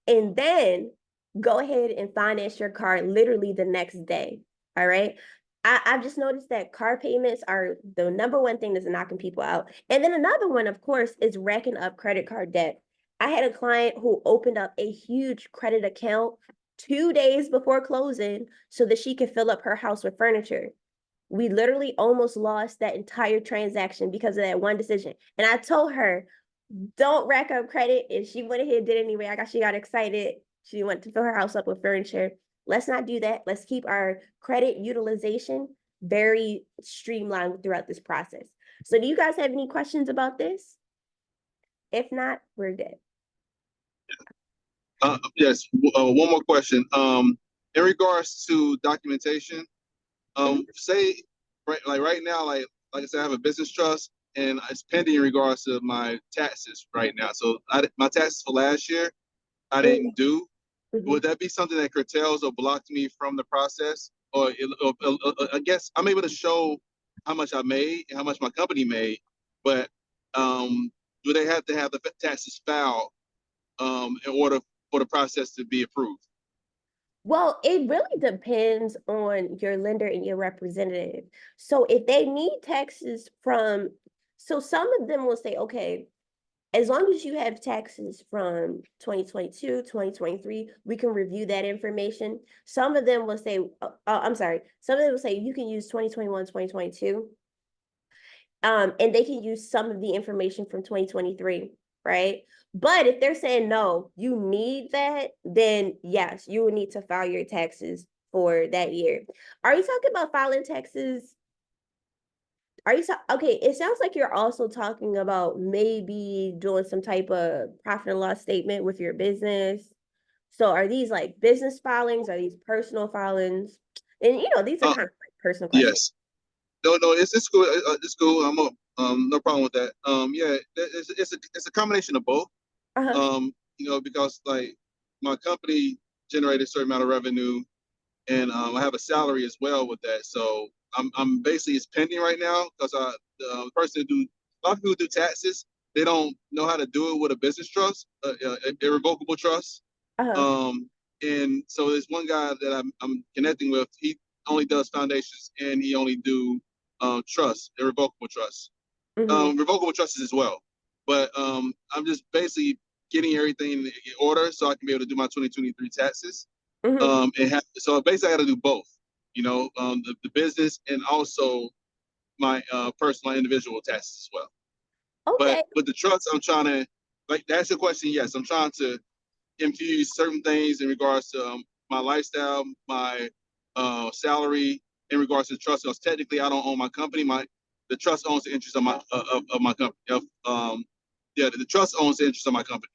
and then go ahead and finance your car literally the next day. All right. I've just noticed that car payments are the number one thing that's knocking people out. And then another one, of course, is racking up credit card debt. I had a client who opened up a huge credit account 2 days before closing so that she could fill up her house with furniture. We literally almost lost that entire transaction because of that one decision. And I told her, don't rack up credit. And she went ahead and did it anyway. She got excited. She went to fill her house up with furniture. Let's not do that. Let's keep our credit utilization very streamlined throughout this process. So do you guys have any questions about this? If not, we're good. Yes, one more question. In regards to documentation, say right now, like I said, I have a business trust and it's pending in regards to my taxes right now. So my taxes for last year, I didn't do. Would that be something that curtails or blocks me from the process? Or I guess I'm able to show how much I made and how much my company made, but do they have to have the taxes filed in order for the process to be approved? Well, it really depends on your lender and your representative. So if they need taxes from, so some of them will say, okay, as long as you have taxes from 2022, 2023, we can review that information. Some of them will say, I'm sorry, some of them will say you can use 2021, 2022. And they can use some of the information from 2023, right? But if they're saying, no, you need that, then yes, you will need to file your taxes for that year. Are you talking about filing taxes? Okay, it sounds like you're also talking about maybe doing some type of profit and loss statement with your business. So are these like business filings? Are these personal filings? And these are kind of like personal questions. Yes. No, it's cool. It's cool. No problem with that. Yeah, it's a combination of both. Uh-huh. Because like my company generated a certain amount of revenue, and I have a salary as well with that. So I'm basically it's pending right now because the person who do a lot of people do taxes, they don't know how to do it with a business trust, irrevocable trust. Uh-huh. Um, and so there's one guy that I'm connecting with. He only does foundations and he only do trust, irrevocable trust. Mm-hmm. Revocable trusts as well. But I'm just basically getting everything in order so I can be able to do my 2023 taxes. Mm-hmm. So basically, I got to do both. The business and also my personal individual taxes as well. But Okay. with the trust, I'm trying to like that's the question. Yes, I'm trying to infuse certain things in regards to my lifestyle, my salary, in regards to the trust. Because technically, I don't own my company. The trust owns the interest of my company. The trust owns the interest of my company.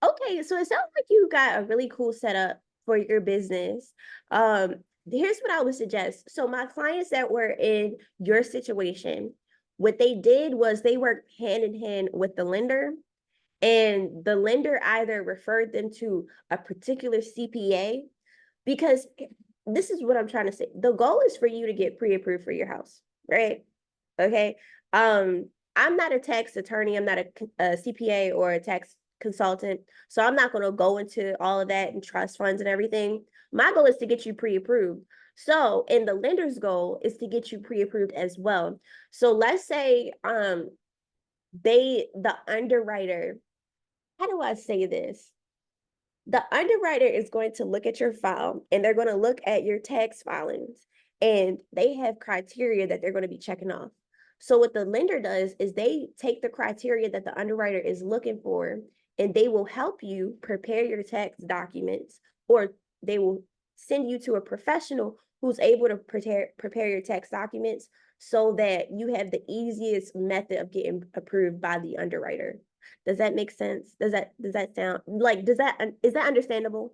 Okay, so it sounds like you got a really cool setup for your business. Um, Here's what I would suggest. So my clients that were in your situation, what they did was they worked hand in hand with the lender, and the lender either referred them to a particular CPA, because this is what I'm trying to say. The goal is for you to get pre-approved for your house, right? Okay. I'm not a tax attorney. I'm not a CPA or a tax consultant. So I'm not going to go into all of that and trust funds and everything. My goal is to get you pre-approved. So, and the lender's goal is to get you pre-approved as well. So let's say the underwriter, how do I say this? The underwriter is going to look at your file and they're going to look at your tax filings, and they have criteria that they're going to be checking off. So what the lender does is they take the criteria that the underwriter is looking for, and they will help you prepare your tax documents, or they will send you to a professional who's able to prepare your tax documents so that you have the easiest method of getting approved by the underwriter. Does that make sense? Does that sound like, is that understandable?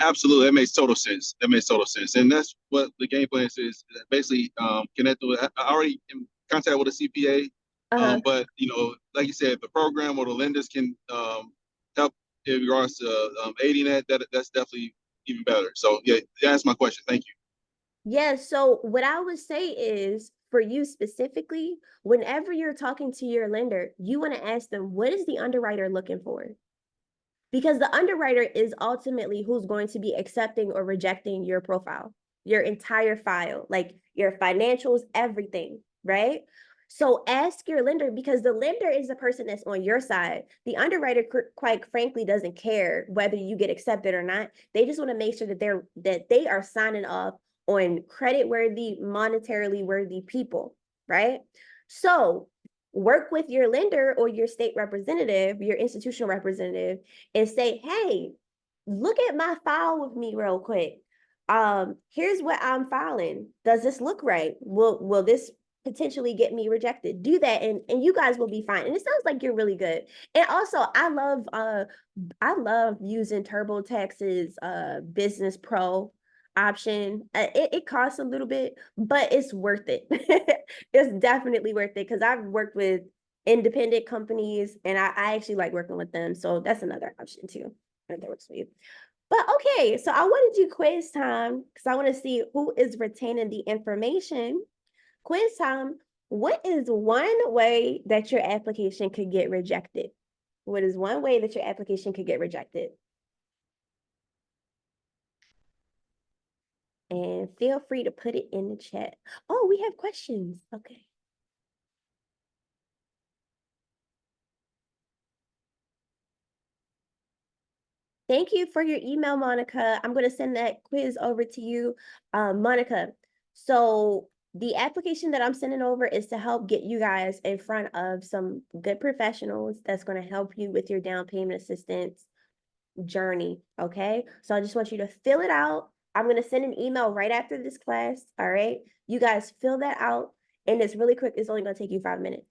Absolutely, that makes total sense. That makes total sense, and that's what the game plan is. Basically, connected with. I already in contact with a CPA, Uh-huh. but like you said, the program or the lenders can help in regards to aiding that's definitely even better. So yeah, that's my question. Thank you. Yeah, so what I would say is for you specifically, whenever you're talking to your lender, you want to ask them, what is the underwriter looking for? Because the underwriter is ultimately who's going to be accepting or rejecting your profile, your entire file, like your financials, everything, right? So ask your lender, because the lender is the person that's on your side. The underwriter, quite frankly, doesn't care whether you get accepted or not. They just want to make sure that they are signing off on credit worthy, monetarily worthy people, right? So work with your lender or your state representative, your institutional representative, and say, hey, look at my file with me real quick. Here's what I'm filing. Does this look right? Will this potentially get me rejected? Do that, and you guys will be fine. And it sounds like you're really good. And also, I love using TurboTax's Business Pro option. It costs a little bit, but it's worth it. It's definitely worth it, because I've worked with independent companies and I actually like working with them. So that's another option too, if that works for you. But okay, so I want to do quiz time because I want to see who is retaining the information. Quiz time. What is one way that your application could get rejected? What is one way that your application could get rejected? And feel free to put it in the chat. Oh, we have questions. Okay. Thank you for your email, Monica. I'm going to send that quiz over to you, Monica. So the application that I'm sending over is to help get you guys in front of some good professionals that's going to help you with your down payment assistance journey. Okay. So I just want you to fill it out. I'm going to send an email right after this class. All right. You guys fill that out. And it's really quick. It's only going to take you 5 minutes.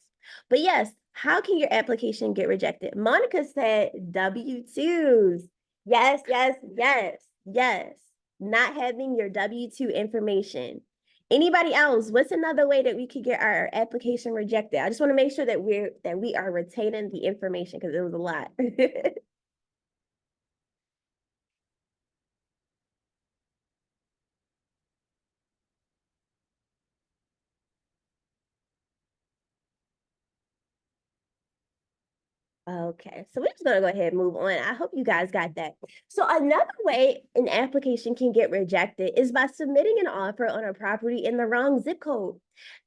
But yes, how can your application get rejected? Monica said W-2s. Yes, yes, yes, yes. Not having your W-2 information. Anybody else? What's another way that we could get our application rejected? I just want to make sure that we are retaining the information because it was a lot. Okay, so we're just gonna go ahead and move on. I hope you guys got that. So another way an application can get rejected is by submitting an offer on a property in the wrong zip code.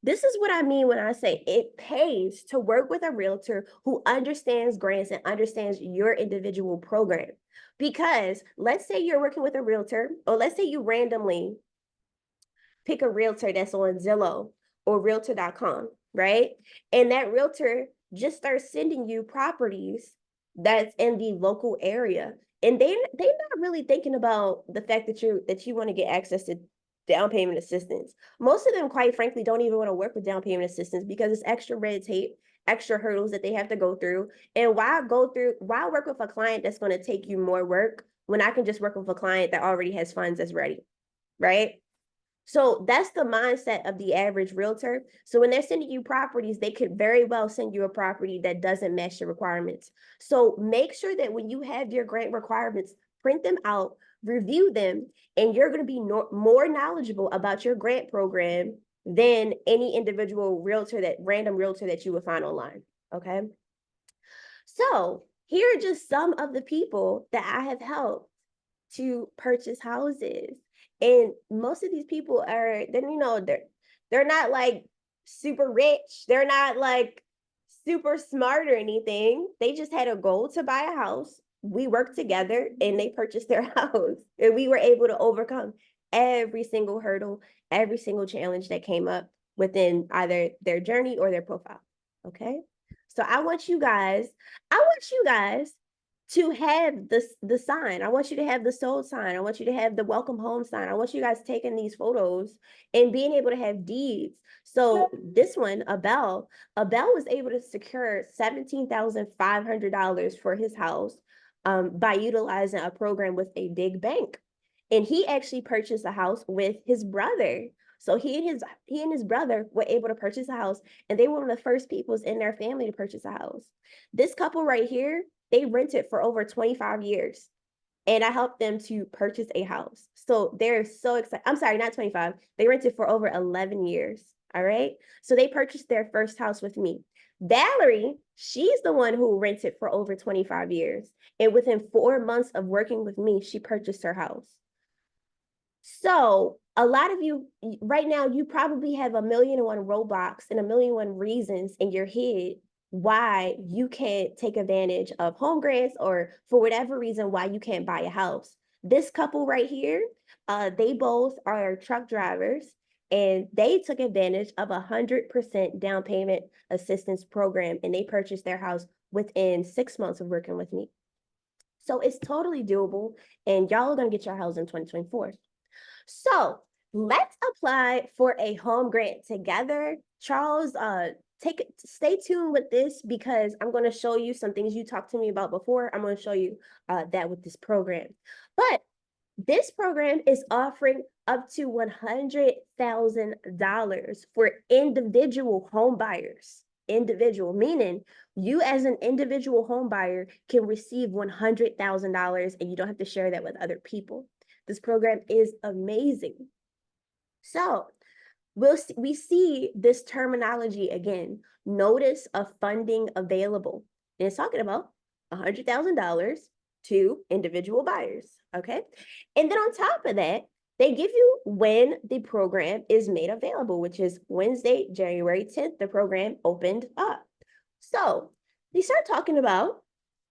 This is what I mean when I say it pays to work with a realtor who understands grants and understands your individual program. Because let's say you're working with a realtor, or let's say you randomly pick a realtor that's on Zillow or realtor.com, right? And that realtor just starts sending you properties that's in the local area. And they're not really thinking about the fact that you want to get access to down payment assistance. Most of them, quite frankly, don't even want to work with down payment assistance because it's extra red tape, extra hurdles that they have to go through. And why work with a client that's going to take you more work when I can just work with a client that already has funds that's ready, right? So that's the mindset of the average realtor. So when they're sending you properties, they could very well send you a property that doesn't match your requirements. So make sure that when you have your grant requirements, print them out, review them, and you're going to be more knowledgeable about your grant program than any individual random realtor that you would find online. Okay. So here are just some of the people that I have helped to purchase houses. And most of these people they're not like super rich. They're not like super smart or anything. They just had a goal to buy a house. We worked together and they purchased their house. And we were able to overcome every single hurdle, every single challenge that came up within either their journey or their profile. Okay. So I want you guys to have the sign. I want you to have the sold sign. I want you to have the welcome home sign. I want you guys taking these photos and being able to have deeds. So this one, Abel was able to secure $17,500 for his house by utilizing a program with a big bank. And he actually purchased a house with his brother. So he and his brother were able to purchase a house, and they were one of the first peoples in their family to purchase a house. This couple right here, they rented for over 25 years, and I helped them to purchase a house. So they're so excited. I'm sorry, not 25. They rented for over 11 years. All right. So they purchased their first house with me. Valerie, she's the one who rented for over 25 years. And within 4 months of working with me, she purchased her house. So a lot of you right now, you probably have 1,000,001 roadblocks and 1,000,001 reasons in your head why you can't take advantage of home grants, or for whatever reason why you can't buy a house. This couple right here, they both are truck drivers, and they took advantage of 100% down payment assistance program, and they purchased their house within 6 months of working with me. So it's totally doable, and y'all are gonna get your house in 2024. So let's apply for a home grant together. Charles, stay tuned with this because I'm going to show you some things you talked to me about before. I'm going to show you that with this program. But this program is offering up to $100,000 for individual home buyers. Individual, meaning you as an individual home buyer can receive $100,000 and you don't have to share that with other people. This program is amazing. So we see this terminology again. Notice of funding available. And it's talking about $100,000 to individual buyers. Okay. And then on top of that, they give you when the program is made available, which is Wednesday, January 10th, the program opened up. So they start talking about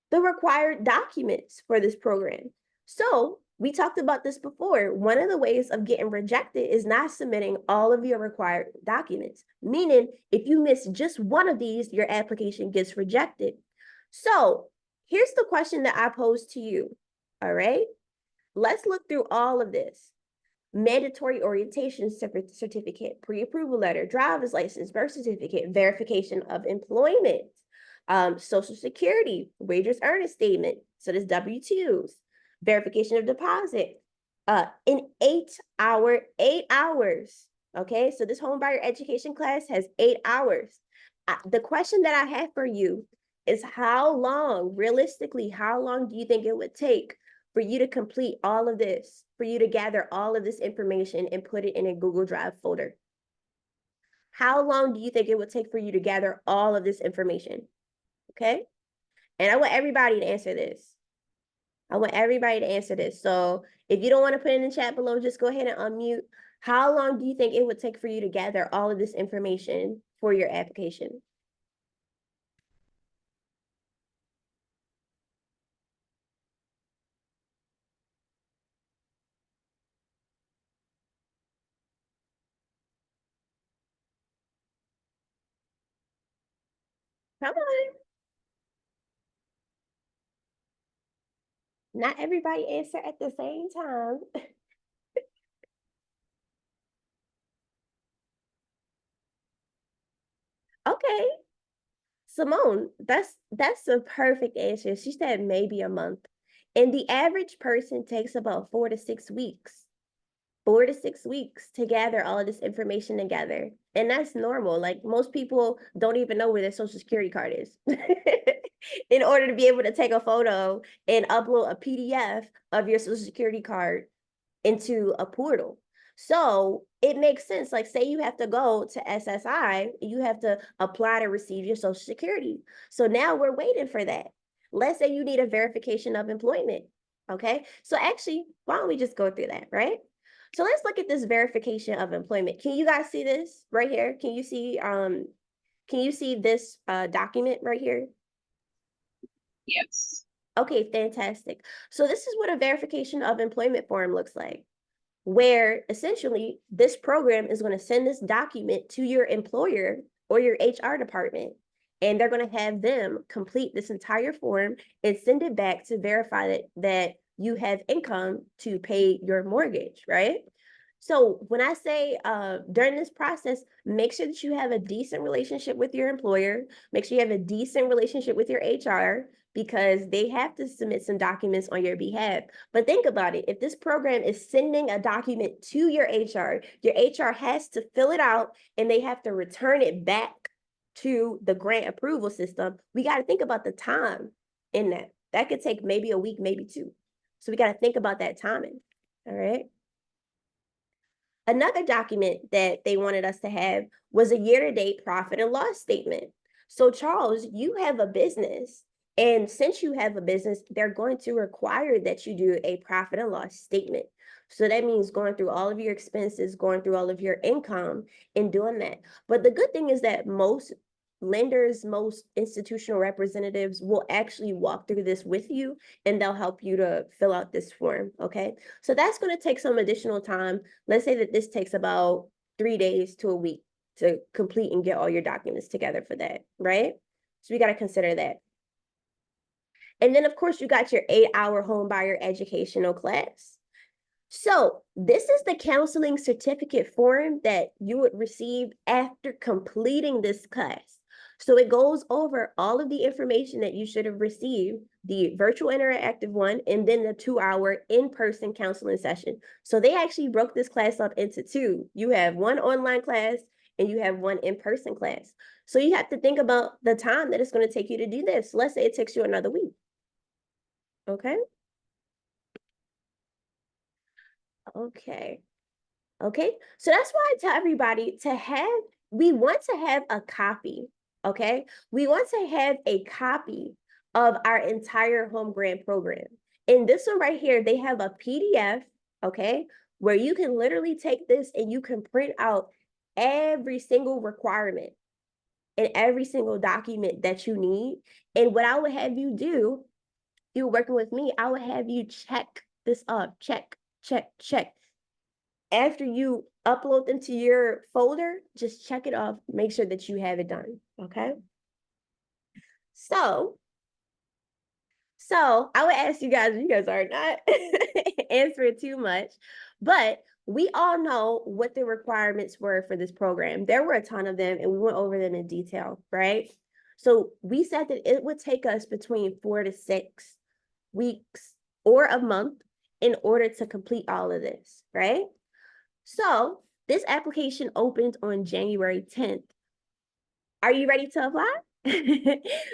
the required documents for this program. So we talked about this before. One of the ways of getting rejected is not submitting all of your required documents, meaning if you miss just one of these, your application gets rejected. So here's the question that I pose to you. All right, let's look through all of this. Mandatory orientation certificate, pre-approval letter, driver's license, birth certificate, verification of employment, Social Security, wages earned statement, so this W-2s, verification of deposit, in 8 hours, Okay, so this home buyer education class has 8 hours. The question that I have for you is how long, realistically, how long do you think it would take for you to complete all of this, for you to gather all of this information and put it in a Google Drive folder? How long do you think it would take for you to gather all of this information? Okay, and I want everybody to answer this. I want everybody to answer this. So if you don't want to put it in the chat below, just go ahead and unmute. How long do you think it would take for you to gather all of this information for your application? Come on. Not everybody answer at the same time. Okay. Simone, that's a perfect answer. She said maybe a month. And the average person takes about 4 to 6 weeks. 4 to 6 weeks to gather all of this information together. And that's normal. Like most people don't even know where their social security card is in order to be able to take a photo and upload a PDF of your social security card into a portal. So it makes sense. Like, say you have to go to SSI, you have to apply to receive your social security. So now we're waiting for that. Let's say you need a verification of employment. Okay. So actually, why don't we just go through that, right? So let's look at this verification of employment. Can you guys see this right here? Can you see this document right here? Yes. Okay, fantastic. So this is what a verification of employment form looks like, where essentially this program is going to send this document to your employer or your HR department, and they're going to have them complete this entire form and send it back to verify that you have income to pay your mortgage, right? So when I say during this process, make sure that you have a decent relationship with your employer, make sure you have a decent relationship with your HR, because they have to submit some documents on your behalf. But think about it. If this program is sending a document to your HR has to fill it out and they have to return it back to the grant approval system. We got to think about the time in that. That could take maybe a week, maybe two. So we got to think about that timing. All right. Another document that they wanted us to have was a year-to-date profit and loss statement. So Charles, you have a business, and since you have a business, they're going to require that you do a profit and loss statement. So that means going through all of your expenses, going through all of your income and doing that. But the good thing is that most lenders, most institutional representatives will actually walk through this with you, and they'll help you to fill out this form, okay? So that's going to take some additional time. Let's say that this takes about 3 days to a week to complete and get all your documents together for that, right? So we got to consider that. And then of course you got your 8-hour home buyer educational class. So this is the counseling certificate form that you would receive after completing this class. So it goes over all of the information that you should have received, the virtual interactive one, and then the 2-hour in-person counseling session. So they actually broke this class up into two. You have one online class and you have one in-person class. So you have to think about the time that it's going to take you to do this. Let's say it takes you another week. Okay. Okay. Okay. So that's why I tell everybody we want to have a copy. Okay. We want to have a copy of our entire home grant program. In this one right here, they have a PDF, okay, where you can literally take this and you can print out every single requirement and every single document that you need. And what I would have you do, you're working with me, I would have you check this up, check, check, check. After you upload them to your folder, just check it off, make sure that you have it done, okay? So I would ask you guys are not answering too much, but we all know what the requirements were for this program. There were a ton of them and we went over them in detail, right? So we said that it would take us between 4 to 6 weeks or a month in order to complete all of this, right? So This application opened on January 10th. Are you ready to apply?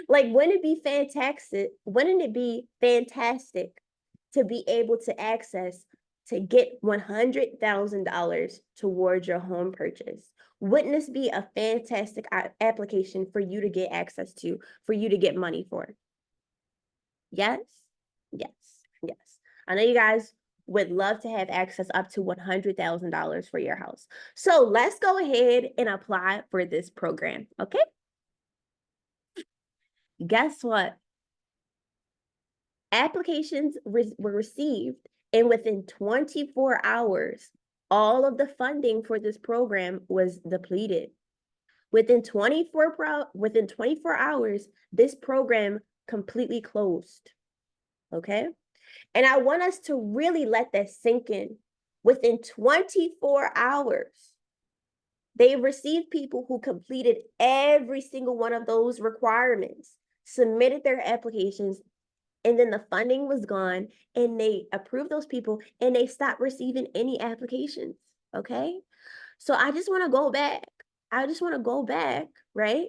Like, wouldn't it be fantastic? Wouldn't it be fantastic to be able to access to get $100,000 towards your home purchase? Wouldn't this be a fantastic application for you to get access to, for you to get money for? Yes, yes, yes. I know you guys would love to have access up to $100,000 for your house. So let's go ahead and apply for this program, okay? Guess what? Applications were received, and within 24 hours, all of the funding for this program was depleted. Within 24 hours, this program completely closed. Okay? And I want us to really let that sink in. Within 24 hours, they received people who completed every single one of those requirements, submitted their applications, and then the funding was gone, and they approved those people, and they stopped receiving any applications. Okay? So I just want to go back. Right?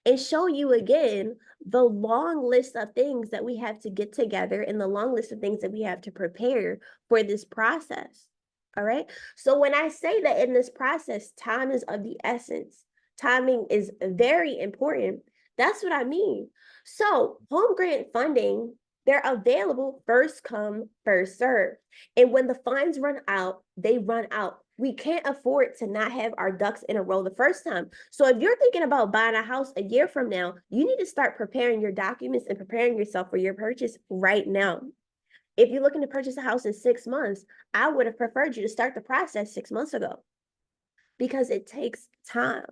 And show you again the long list of things that we have to get together and the long list of things that we have to prepare for this process. All right. So when I say that in this process, time is of the essence, timing is very important. That's what I mean. So home grant funding, they're available first come, first serve. And when the funds run out, they run out. We can't afford to not have our ducks in a row the first time. So if you're thinking about buying a house a year from now, you need to start preparing your documents and preparing yourself for your purchase right now. If you're looking to purchase a house in 6 months, I would have preferred you to start the process 6 months ago because it takes time.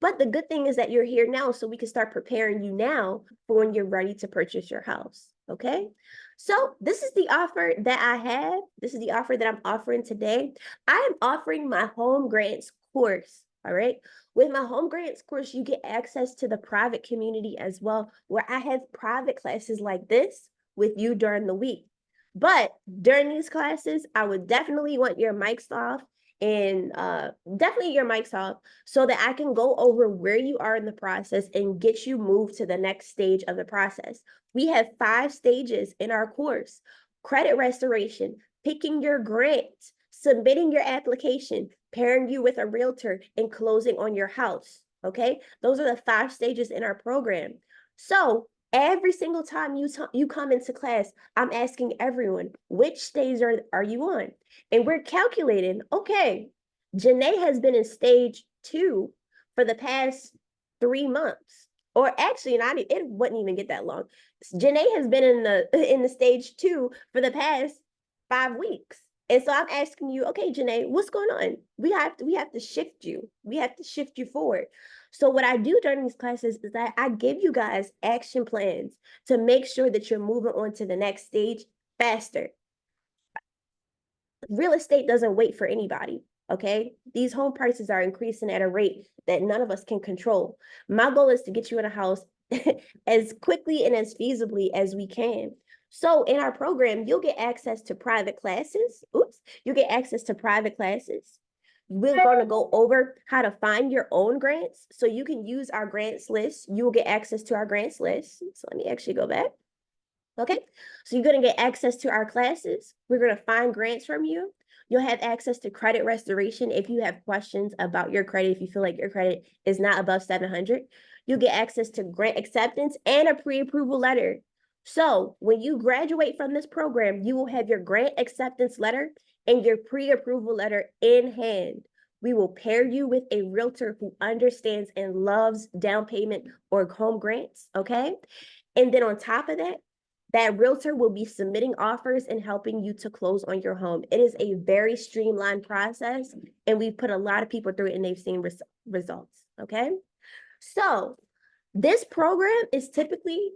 But the good thing is that you're here now, so we can start preparing you now for when you're ready to purchase your house. Okay. So this is the offer that I have. This is the offer that I'm offering today. I am offering my home grants course. All right. With my home grants course, you get access to the private community as well, where I have private classes like this with you during the week. But during these classes, I would definitely want your mics off and definitely your mics off so that I can go over where you are in the process and get you moved to the next stage of the process. We have 5 stages in our course: credit restoration, picking your grant, submitting your application, pairing you with a realtor, and closing on your house. Okay, those are the 5 stages in our program. So every single time you come into class, I'm asking everyone, which stage are you on? And we're calculating, okay, Janae has been in stage 2 for the past 3 months. Or actually, it wouldn't even get that long. Janae has been in the stage 2 for the past 5 weeks. And so I'm asking you, okay, Janae, what's going on? We have to shift you. We have to shift you forward. So what I do during these classes is that I give you guys action plans to make sure that you're moving on to the next stage faster. Real estate doesn't wait for anybody. Okay, these home prices are increasing at a rate that none of us can control. My goal is to get you in a house as quickly and as feasibly as we can. So in our program, you'll get access to private classes. You get access to private classes. We're going to go over how to find your own grants so you can use our grants list. You will get access to our grants list. So let me actually go back. Okay, so you're going to get access to our classes. We're going to find grants from you. You'll have access to credit restoration if you have questions about your credit, if you feel like your credit is not above 700. You'll get access to grant acceptance and a pre-approval letter. So when you graduate from this program, you will have your grant acceptance letter and your pre-approval letter in hand. We will pair you with a realtor who understands and loves down payment or home grants, okay? And then on top of that, that realtor will be submitting offers and helping you to close on your home. It is a very streamlined process, and we've put a lot of people through it and they've seen results, okay? So this program is typically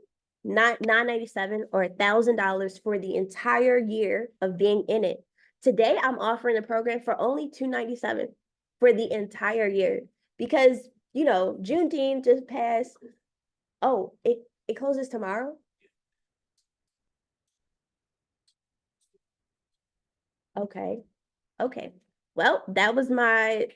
$997 or $1,000 for the entire year of being in it. Today, I'm offering the program for only $297 for the entire year because, you know, Juneteenth just passed. Oh, it closes tomorrow? Okay. Okay. Well, that was my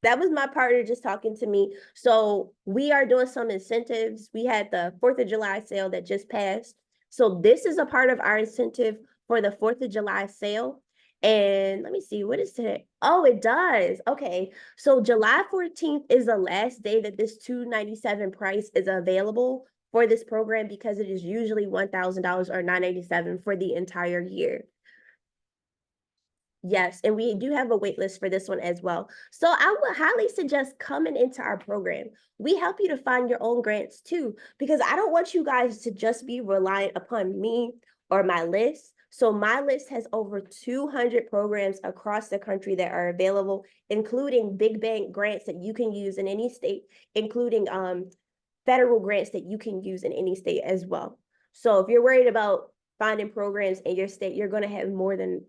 that was my partner just talking to me. So we are doing some incentives. We had the 4th of July sale that just passed. So this is a part of our incentive for the 4th of July sale. And let me see, what is today? Oh, it does. Okay. So July 14th is the last day that this $297 price is available for this program, because it is usually $1,000 or $987 for the entire year. Yes, and we do have a wait list for this one as well. So I would highly suggest coming into our program. We help you to find your own grants too, because I don't want you guys to just be reliant upon me or my list. So my list has over 200 programs across the country that are available, including big bank grants that you can use in any state, including federal grants that you can use in any state as well. So if you're worried about finding programs in your state, you're going to have more than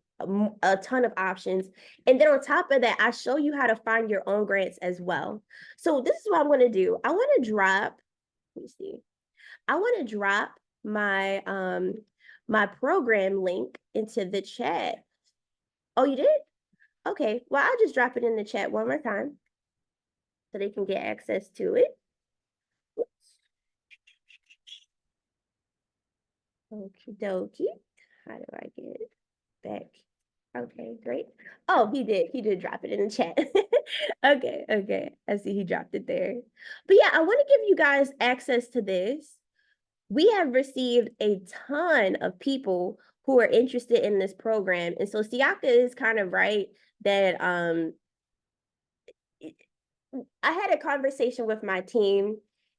a ton of options. And then on top of that, I show you how to find your own grants as well. So this is what I'm going to do. I want to drop, let me see. I want to drop my program link into the chat. Oh, you did? Okay. Well, I'll just drop it in the chat one more time so they can get access to it. Okie dokie. How do I get it back? Okay, great. Oh, he did drop it in the chat. Okay. I see he dropped it there. But yeah, I want to give you guys access to this. We have received a ton of people who are interested in this program. And so Siaka is kind of right that I had a conversation with my team,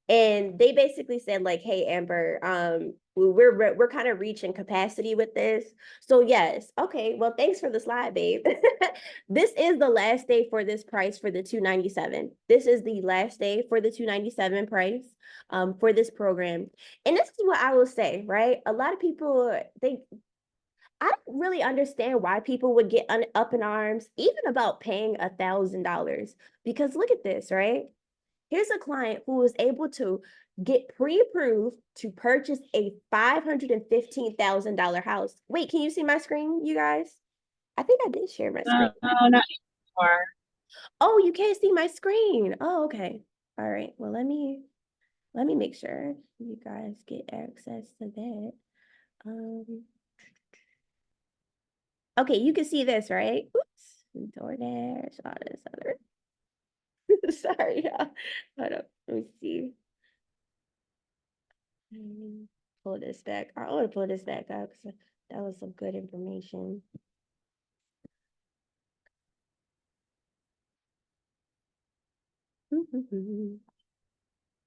and they basically said like, hey, Amber, we're kind of reaching capacity with this. So yes, okay, well, thanks for the slide, babe. This is the last day for this price for the 297. This is the last day for the 297 price for this program. And this is what I will say, right? A lot of people, I don't really understand why people would get up in arms, even about paying $1,000. Because look at this, right? Here's a client who was able to get pre-approved to purchase a $515,000 house. Wait, can you see my screen, you guys? I think I did share my screen. No, not anymore. Oh, you can't see my screen. Oh, okay. All right. Well, let me make sure you guys get access to that. Okay, you can see this, right? Oops, DoorDash, all this other. Sorry, y'all. Hold up, let me see. Pull this back. I want to pull this back up because that was some good information.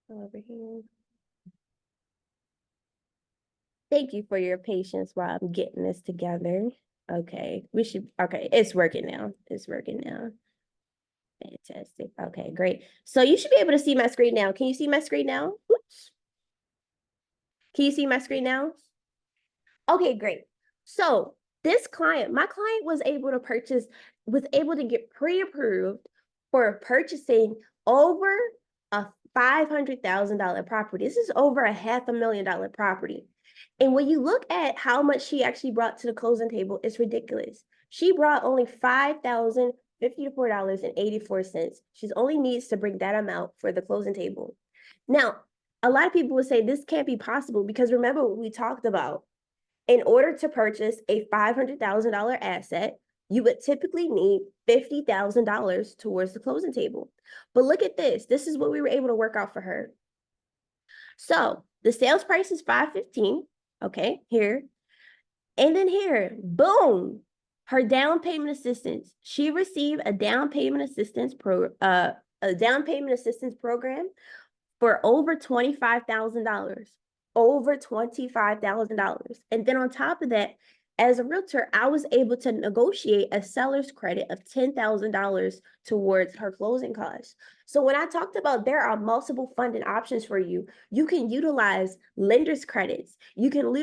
Over here. Thank you for your patience while I'm getting this together. Okay, okay, it's working now. It's working now. Fantastic. Okay, great. So you should be able to see my screen now. Can you see my screen now? Oops. Can you see my screen now? Okay, great. So this client, my client was able to get pre-approved for purchasing over a $500,000 property. This is over a $500,000 property. And when you look at how much she actually brought to the closing table, it's ridiculous. She brought only $5,054.84. She only needs to bring that amount for the closing table. Now, a lot of people would say this can't be possible because remember what we talked about. In order to purchase a $500,000 asset, you would typically need $50,000 towards the closing table. But look at this. This is what we were able to work out for her. So the sales price is $515,000. Okay, here. And then here, boom, her down payment assistance. She received a down payment assistance program for over $25,000. Over $25,000. And then on top of that, as a realtor, I was able to negotiate a seller's credit of $10,000 towards her closing costs. So when I talked about there are multiple funding options for you, you can utilize lender's credits. You can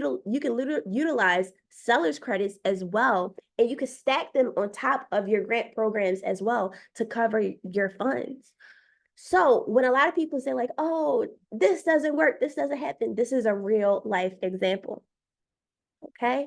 utilize seller's credits as well, and you can stack them on top of your grant programs as well to cover your funds. So when a lot of people say like, oh, this doesn't work, this doesn't happen, this is a real life example. Okay.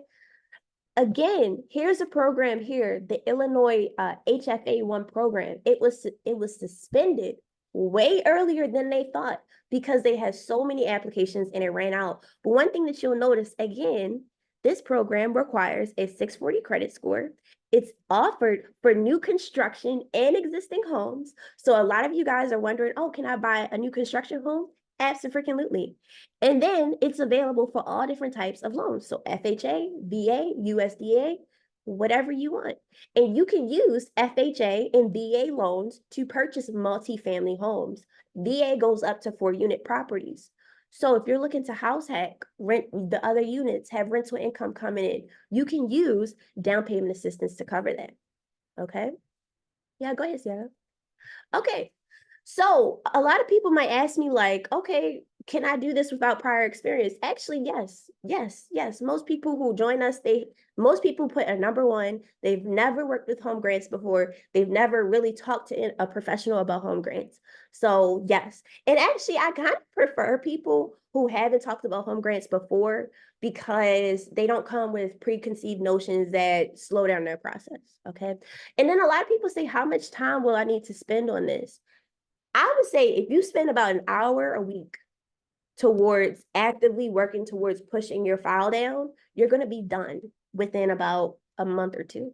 Again, here's a program here, the Illinois HFA1 program. It was suspended way earlier than they thought because they had so many applications and it ran out. But one thing that you'll notice, again, this program requires a 640 credit score. It's offered for new construction and existing homes. So a lot of you guys are wondering, oh, can I buy a new construction home? Absolutely. And then it's available for all different types of loans. So FHA, VA, USDA, whatever you want. And you can use FHA and VA loans to purchase multifamily homes. VA goes up to 4-unit properties. So if you're looking to house hack, rent the other units, have rental income coming in, you can use down payment assistance to cover that. Okay? Yeah, go ahead, Sarah. Okay. So a lot of people might ask me like, okay, can I do this without prior experience? Actually, yes. Most people who join us, most people put a number one, they've never worked with home grants before. They've never really talked to a professional about home grants. So yes. And actually, I kind of prefer people who haven't talked about home grants before because they don't come with preconceived notions that slow down their process. Okay. And then a lot of people say, how much time will I need to spend on this? I would say if you spend about an hour a week towards actively working towards pushing your file down, you're going to be done within about a month or two.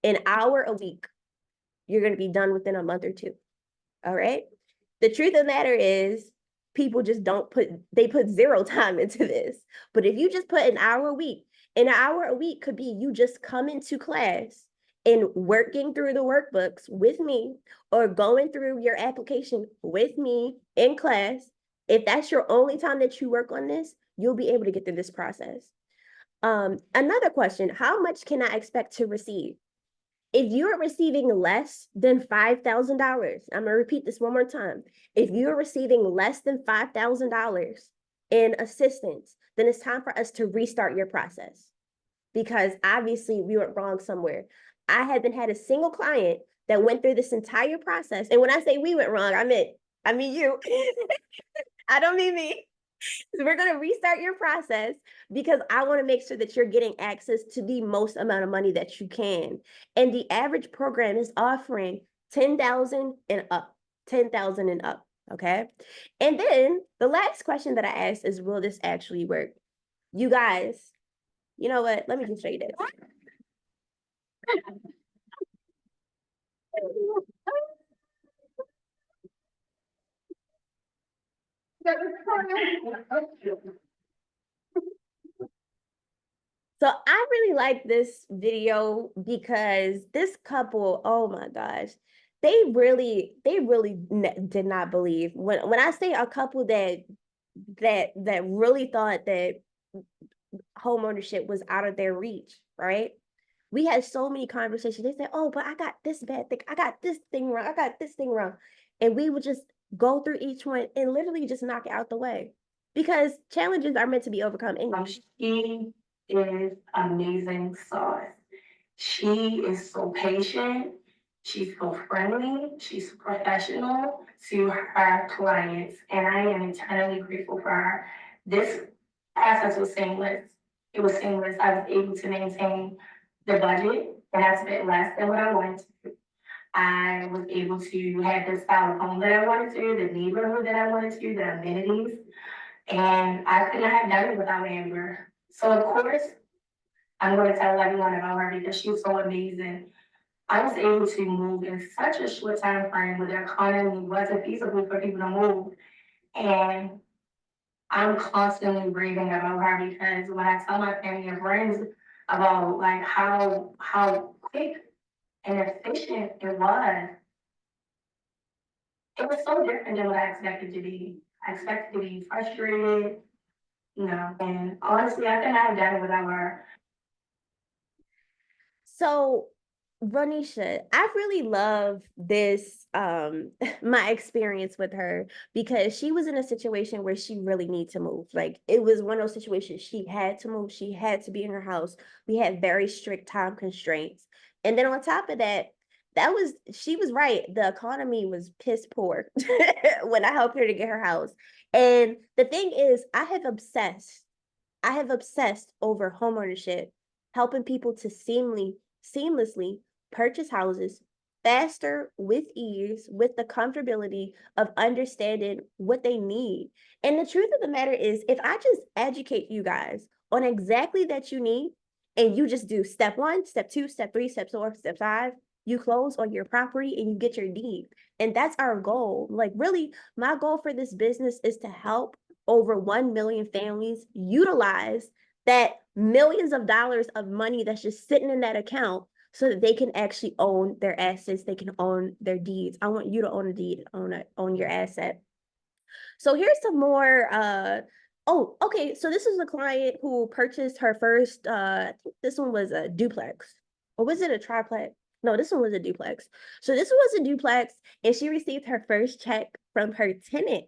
An hour a week, you're going to be done within a month or two. All right. The truth of the matter is, people just they put zero time into this. But if you just put an hour a week, an hour a week could be you just come into class and working through the workbooks with me or going through your application with me in class. If that's your only time that you work on this, you'll be able to get through this process. Another question, how much can I expect to receive? If you're receiving less than $5,000, I'm gonna repeat this one more time. If you're receiving less than $5,000 in assistance, then it's time for us to restart your process because obviously we went wrong somewhere. I haven't had a single client that went through this entire process. And when I say we went wrong, I mean you. I don't mean me. So we're going to restart your process because I want to make sure that you're getting access to the most amount of money that you can. And the average program is offering 10,000 and up, 10,000 and up. Okay. And then the last question that I asked is, will this actually work? You guys, you know what? Let me just show you this. So I really like this video because this couple, oh my gosh, they really did not believe when I say a couple that really thought that homeownership was out of their reach, right? We had so many conversations. They said, "Oh, but I got this bad thing. I got this thing wrong. I got this thing wrong," and we would just go through each one and literally just knock it out the way because challenges are meant to be overcome anyway. She is amazing sauce. She is so patient. She's so friendly. She's professional to her clients. And I am eternally grateful for her. This process was seamless. It was seamless. I was able to maintain the budget and I spent less than what I wanted to. I was able to have the style of home that I wanted to, the neighborhood that I wanted to, the amenities. And I could not have done it without Amber. So of course, I'm going to tell everyone about her because she's so amazing. I was able to move in such a short time frame where the economy wasn't feasible for people to move. And I'm constantly raving about her because when I tell my family and friends about like how quick and efficient it was so different than what I expected to be. I expected to be frustrated, and honestly, I think I've done it without her. So, Ronisha, I really love this my experience with her because she was in a situation where she really needed to move. Like it was one of those situations she had to move, she had to be in her house. We had very strict time constraints. And then on top of that, she was right. The economy was piss poor when I helped her to get her house. And the thing is, I have obsessed over homeownership helping people to seamlessly purchase houses faster with ease, with the comfortability of understanding what they need. And the truth of the matter is, if I just educate you guys on exactly that you need, and you just do step 1, step 2, step 3, step 4, step 5, you close on your property and you get your deed. And that's our goal. Like, really, my goal for this business is to help over 1 million families utilize that millions of dollars of money that's just sitting in that account so that they can actually own their assets, they can own their deeds. I want you to own a deed, own your asset. So here's some more oh, okay. So this is a client who purchased her first I think this one was a duplex. Or was it a triplex? No, this one was a duplex. So this was a duplex, and she received her first check from her tenant.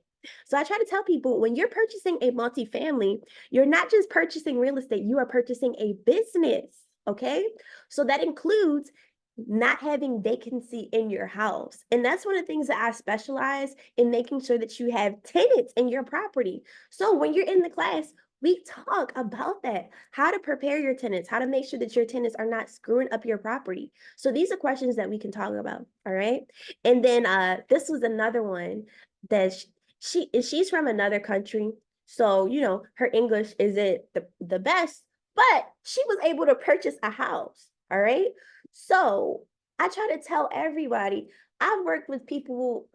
So I try to tell people, when you're purchasing a multifamily, you're not just purchasing real estate, you are purchasing a business. Okay. So that includes not having vacancy in your house. And that's one of the things that I specialize in, making sure that you have tenants in your property. So when you're in the class, we talk about that, how to prepare your tenants, how to make sure that your tenants are not screwing up your property. So these are questions that we can talk about. All right. And then this was another one that she's from another country. So, you know, her English isn't the best, but she was able to purchase a house. All right. So I try to tell everybody, I've worked with people,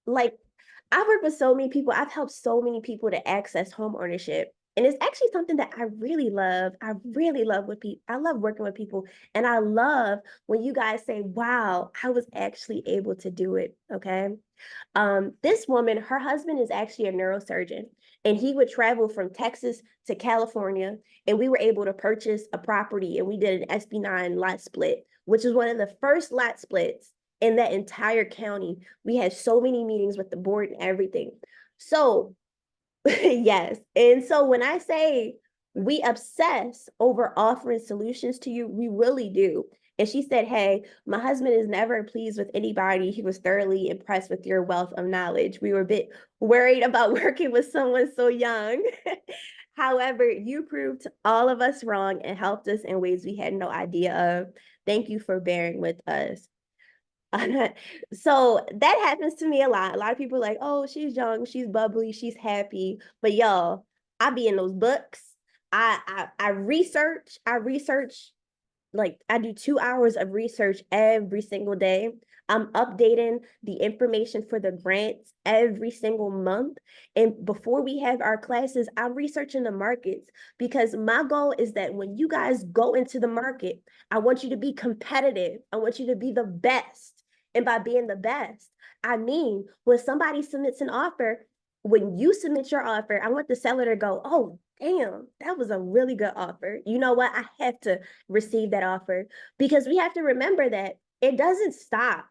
like, I've worked with so many people. I've helped so many people to access home ownership. And it's actually something that I really love. I really love with people. I love working with people. And I love when you guys say, wow, I was actually able to do it. Okay. This woman, her husband is actually a neurosurgeon, and he would travel from Texas to California, and we were able to purchase a property, and we did an SB9 lot split, which is one of the first lot splits in that entire county. We had so many meetings with the board and everything. So yes. And so when I say we obsess over offering solutions to you, we really do. And she said, hey, my husband is never pleased with anybody. He was thoroughly impressed with your wealth of knowledge. We were a bit worried about working with someone so young. However, you proved all of us wrong and helped us in ways we had no idea of. Thank you for bearing with us. So that happens to me a lot. A lot of people are like, oh, she's young, she's bubbly, she's happy. But y'all, I be in those books. I research, like I do 2 hours of research every single day. I'm updating the information for the grants every single month. And before we have our classes, I'm researching the markets, because my goal is that when you guys go into the market, I want you to be competitive. I want you to be the best. And by being the best, I mean, when somebody submits an offer, when you submit your offer, I want the seller to go, oh, damn, that was a really good offer. You know what? I have to receive that offer, because we have to remember that it doesn't stop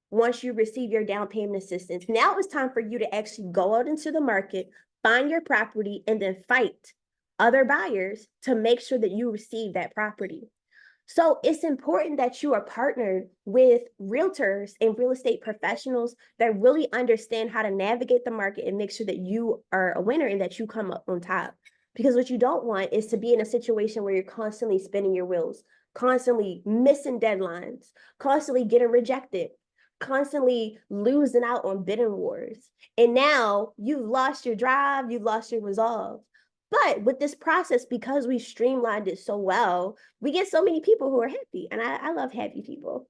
once you receive your down payment assistance. Now it's time for you to actually go out into the market, find your property, and then fight other buyers to make sure that you receive that property. So it's important that you are partnered with realtors and real estate professionals that really understand how to navigate the market and make sure that you are a winner and that you come up on top. Because what you don't want is to be in a situation where you're constantly spinning your wheels, constantly missing deadlines, constantly getting rejected, constantly losing out on bidding wars. And now you've lost your drive, you've lost your resolve. But with this process, because we streamlined it so well, we get so many people who are happy. And I love happy people.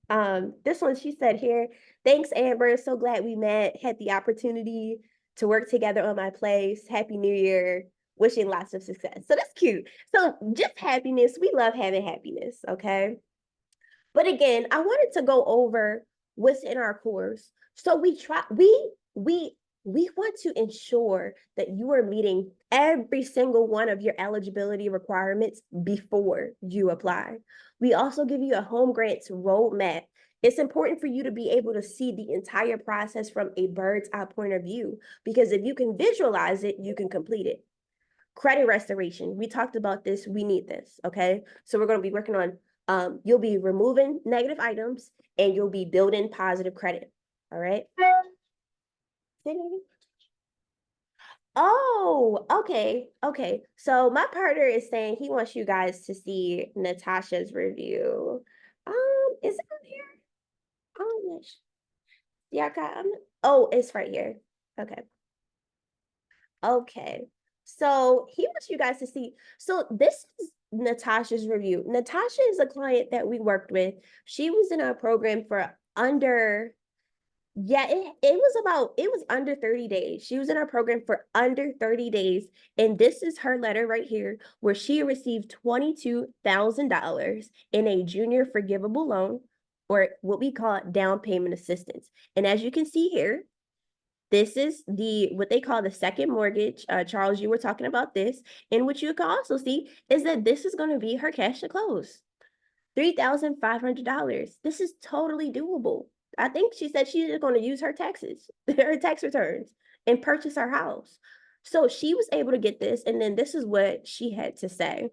This one, she said here, thanks, Amber. So glad we met, had the opportunity to work together on my place. Happy New Year. Wishing lots of success. So that's cute. So just happiness. We love having happiness. Okay. But again, I wanted to go over what's in our course. So we want to ensure that you are meeting every single one of your eligibility requirements before you apply. We also give you a home grants roadmap. It's important for you to be able to see the entire process from a bird's eye point of view, because if you can visualize it, you can complete it. Credit restoration. We talked about this. We need this. Okay. So we're going to be working on, you'll be removing negative items and you'll be building positive credit. All right. Oh, okay. Okay. So my partner is saying he wants you guys to see Natasha's review. Is it on here? Oh, yeah, oh, it's right here. Okay. Okay. So he wants you guys to see. So this is Natasha's review. Natasha is a client that we worked with. She was in our program for under, yeah, it was under 30 days. She was in our program for under 30 days. And this is her letter right here, where she received $22,000 in a junior forgivable loan, or what we call down payment assistance. And as you can see here, this is what they call the second mortgage. Charles, you were talking about this. And what you can also see is that this is going to be her cash to close. $3,500. This is totally doable. I think she said she's going to use her taxes, her tax returns, and purchase her house. So she was able to get this, and then this is what she had to say.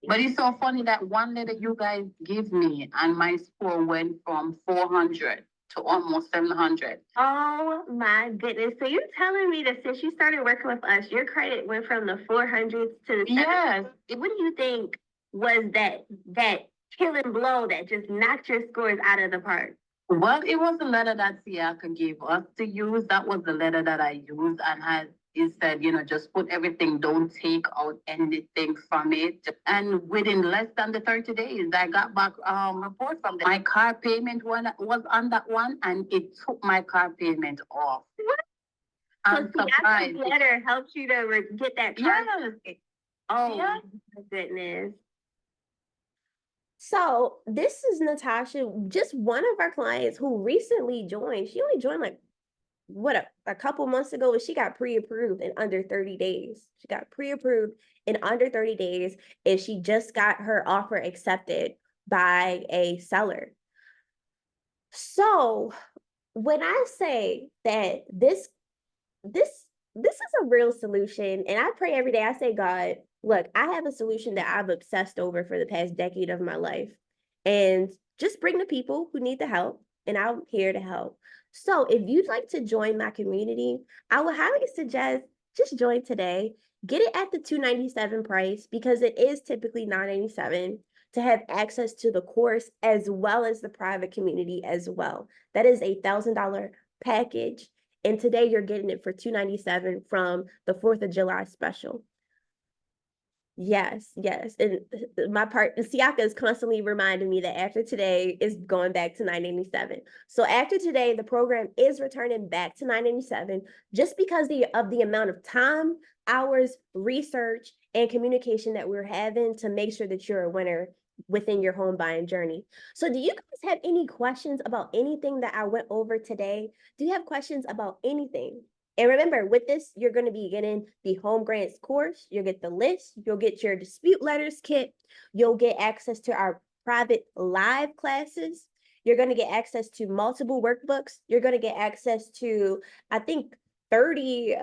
But it's so funny that one letter you guys give me and my score went from 400 to almost 700. Oh my goodness. So you're telling me that since you started working with us, your credit went from the 400s to the 700s? Yes. What do you think was that killing blow that just knocked your scores out of the park? Well, it was the letter that Siaka gave us to use. That was the letter that I used, and it said, just put everything, don't take out anything from it. And within less than the 30 days, I got back report from them. My car payment was on that one, and it took my car payment off. What? I'm So surprised. Siaka's letter helped you to get that car? Yes. Oh, yes. my goodness. So this is Natasha, just one of our clients who recently joined. She only joined like a couple months ago, and she got pre-approved in under 30 days. She got pre-approved in under 30 days, and she just got her offer accepted by a seller. So when I say that this is a real solution, and I pray every day, I say, God, look, I have a solution that I've obsessed over for the past decade of my life, and just bring the people who need the help, and I'm here to help. So if you'd like to join my community, I would highly suggest just join today. Get it at the $297 price, because it is typically $997, to have access to the course as well as the private community as well. That is a $1,000 package. And today you're getting it for $297 from the 4th of July special. Yes, yes. And my Siaka is constantly reminding me that after today is going back to $997. So after today, the program is returning back to $997, just because of the amount of time, hours, research, and communication that we're having to make sure that you're a winner within your home buying journey. So do you guys have any questions about anything that I went over today? Do you have questions about anything? And remember, with this, you're going to be getting the home grants course. You'll get the list. You'll get your dispute letters kit. You'll get access to our private live classes. You're going to get access to multiple workbooks. You're going to get access to, I think, 30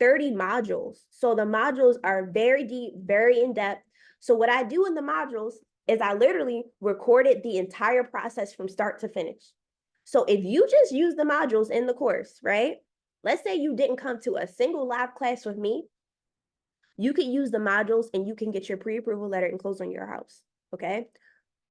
modules. So the modules are very deep, very in-depth. So what I do in the modules is I literally recorded the entire process from start to finish. So if you just use the modules in the course, right? Let's say you didn't come to a single live class with me, you could use the modules and you can get your pre-approval letter and close on your house, okay?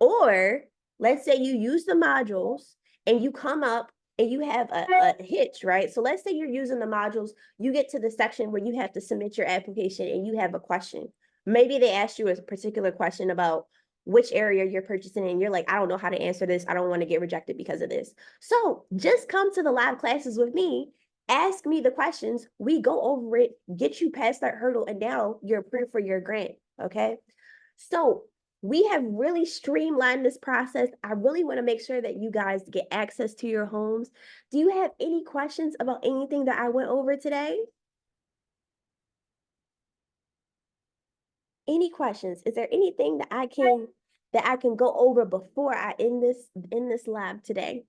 Or let's say you use the modules and you come up and you have a hitch, right? So let's say you're using the modules, you get to the section where you have to submit your application and you have a question. Maybe they asked you a particular question about which area you're purchasing, and you're like, I don't know how to answer this. I don't want to get rejected because of this. So just come to the live classes with me. Ask me the questions, we go over it, get you past that hurdle, and now you're approved for your grant, okay? So we have really streamlined this process. I really want to make sure that you guys get access to your homes. Do you have any questions about anything that I went over today? Any questions? Is there anything that I can go over before I end this live today?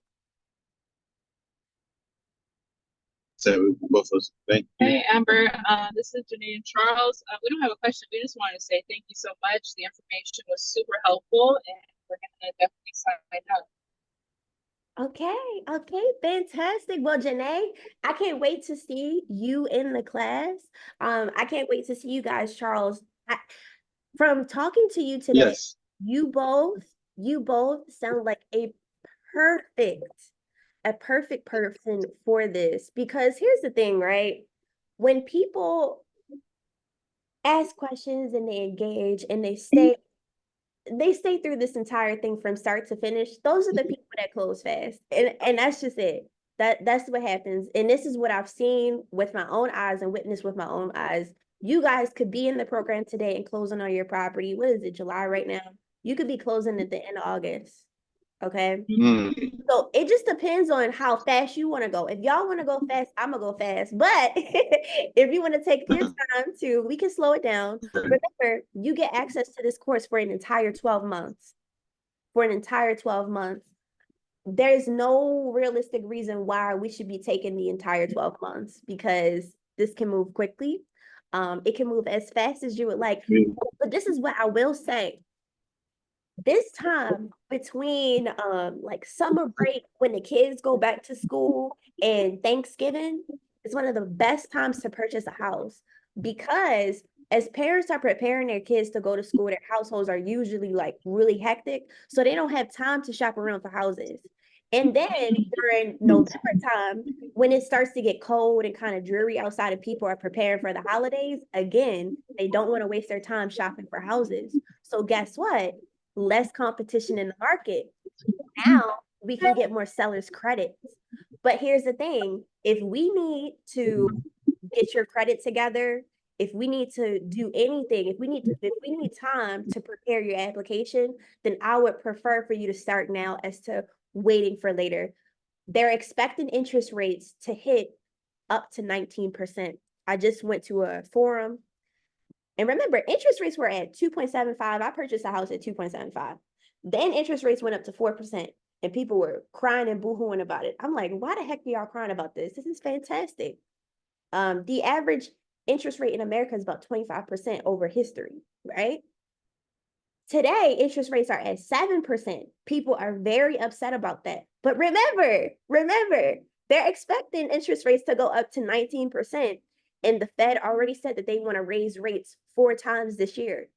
So both of us, thank you. Hey, Amber, this is Janine and Charles. We don't have a question. We just wanted to say thank you so much. The information was super helpful, and we're going to definitely sign up. Okay, okay, fantastic. Well, Janae, I can't wait to see you in the class. I can't wait to see you guys, Charles. From talking to you today, Yes. you both, you both sound like perfect, a perfect person for this. Because here's the thing, right? When people ask questions and they engage and they stay through this entire thing from start to finish, those are the people that close fast. And that's just it. That's what happens. And this is what I've seen with my own eyes and witnessed with my own eyes. You guys could be in the program today and closing on your property. What is it, July right now? You could be closing at the end of August. Okay. So it just depends on how fast you want to go. If y'all want to go fast, I'm gonna go fast. But if you want to take your time too, we can slow it down. Remember, you get access to this course for an entire 12 months. For an entire 12 months. There's no realistic reason why we should be taking the entire 12 months because this can move quickly. It can move as fast as you would like. But this is what I will say. This time between like summer break when the kids go back to school and Thanksgiving is one of the best times to purchase a house because as parents are preparing their kids to go to school, their households are usually like really hectic, so they don't have time to shop around for houses. And then during November time, when it starts to get cold and kind of dreary outside and people are preparing for the holidays, again, they don't want to waste their time shopping for houses. So guess what? Less competition in the market. Now we can get more sellers credits. But here's the thing, if we need to get your credit together, if we need to do anything, if we need time to prepare your application, then I would prefer for you to start now as to waiting for later. They're expecting interest rates to hit up to 19%. I just went to a forum. And remember, interest rates were at 2.75. I purchased a house at 2.75. Then interest rates went up to 4%. And people were crying and boohooing about it. I'm like, why the heck are y'all crying about this? This is fantastic. The average interest rate in America is about 25% over history, right? Today, interest rates are at 7%. People are very upset about that. But remember, they're expecting interest rates to go up to 19%. And the Fed already said that they want to raise rates 4 times this year.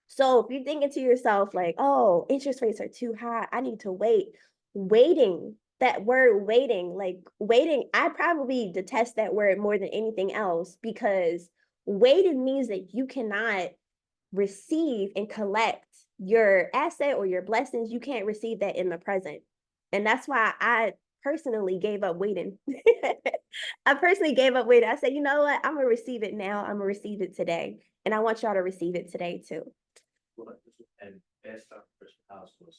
So if you're thinking to yourself, like, oh, interest rates are too high, I need to wait. Waiting, that word waiting, like waiting, I probably detest that word more than anything else because waiting means that you cannot receive and collect your asset or your blessings. You can't receive that in the present. And that's why I personally gave up waiting. I personally gave up waiting. I said, you know what? I'm going to receive it now. I'm going to receive it today. And I want y'all to receive it today too. And best time to purchase house was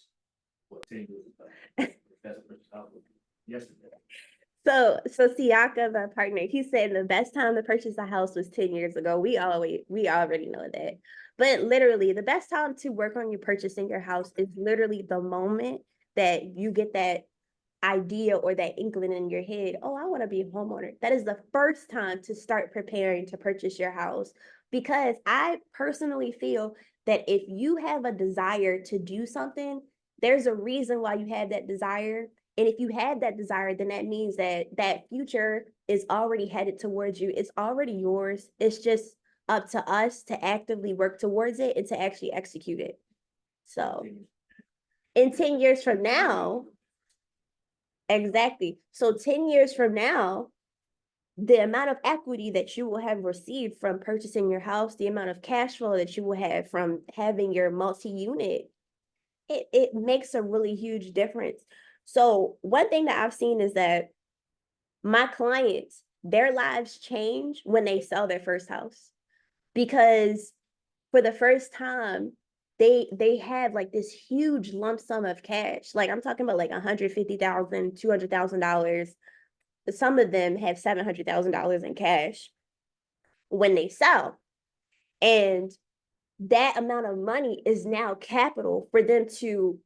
what 10 years ago. Best purchase house was yesterday. So Siaka, my partner, he said the best time to purchase a house was 10 years ago. We already know that. But literally, the best time to work on you purchasing your house is literally the moment that you get that idea or that inkling in your head, oh, I want to be a homeowner. That is the first time to start preparing to purchase your house. Because I personally feel that if you have a desire to do something, there's a reason why you have that desire. And if you have that desire, then that means that that future is already headed towards you. It's already yours. It's just up to us to actively work towards it and to actually execute it. So in 10 years from now, exactly. So 10 years from now, the amount of equity that you will have received from purchasing your house, the amount of cash flow that you will have from having your multi-unit, it makes a really huge difference. So one thing that I've seen is that my clients, their lives change when they sell their first house because for the first time, they have like this huge lump sum of cash. Like I'm talking about like $150,000, $200,000. Some of them have $700,000 in cash when they sell. And that amount of money is now capital for them to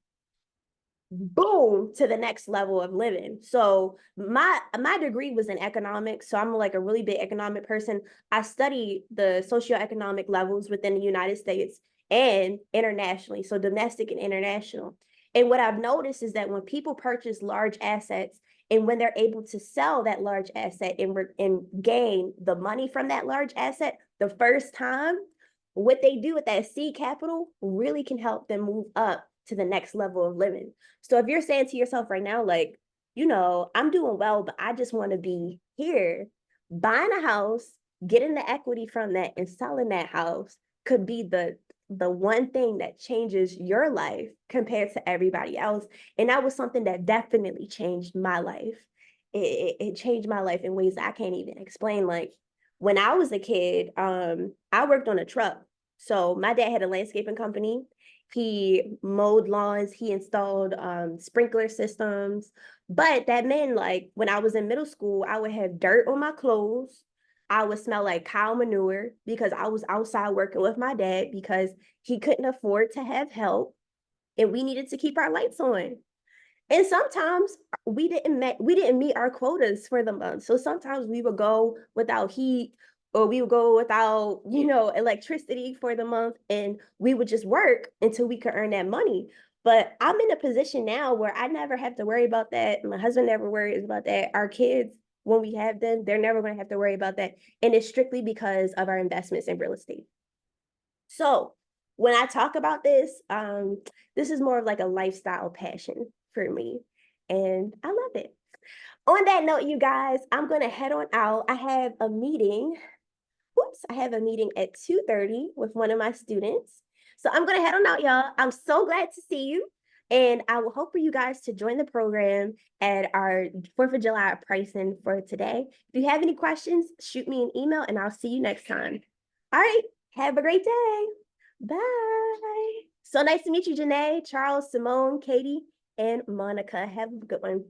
boom to the next level of living. So my degree was in economics, so I'm like a really big economic person. I study the socioeconomic levels within the United States and internationally, so domestic and international. And what I've noticed is that when people purchase large assets and when they're able to sell that large asset and gain the money from that large asset the first time, what they do with that seed capital really can help them move up to the next level of living. So if you're saying to yourself right now, like, you know, I'm doing well, but I just want to be here, buying a house, getting the equity from that and selling that house could be the one thing that changes your life compared to everybody else. And that was something that definitely changed my life. It changed my life in ways I can't even explain. Like when I was a kid, I worked on a truck. So my dad had a landscaping company. He mowed lawns, he installed sprinkler systems. But that meant like when I was in middle school, I would have dirt on my clothes. I would smell like cow manure because I was outside working with my dad because he couldn't afford to have help and we needed to keep our lights on. And sometimes we didn't meet our quotas for the month. So sometimes we would go without heat or we would go without, you know, electricity for the month and we would just work until we could earn that money. But I'm in a position now where I never have to worry about that. My husband never worries about that. Our kids, when we have them, they're never going to have to worry about that. And it's strictly because of our investments in real estate. So when I talk about this is more of like a lifestyle passion for me. And I love it. On that note, you guys, I'm going to head on out. I have a meeting. I have a meeting at 2:30 with one of my students. So I'm going to head on out, y'all. I'm so glad to see you. And I will hope for you guys to join the program at our 4th of July pricing for today. If you have any questions, shoot me an email and I'll see you next time. All right. Have a great day. Bye. So nice to meet you, Janae, Charles, Simone, Katie, and Monica. Have a good one.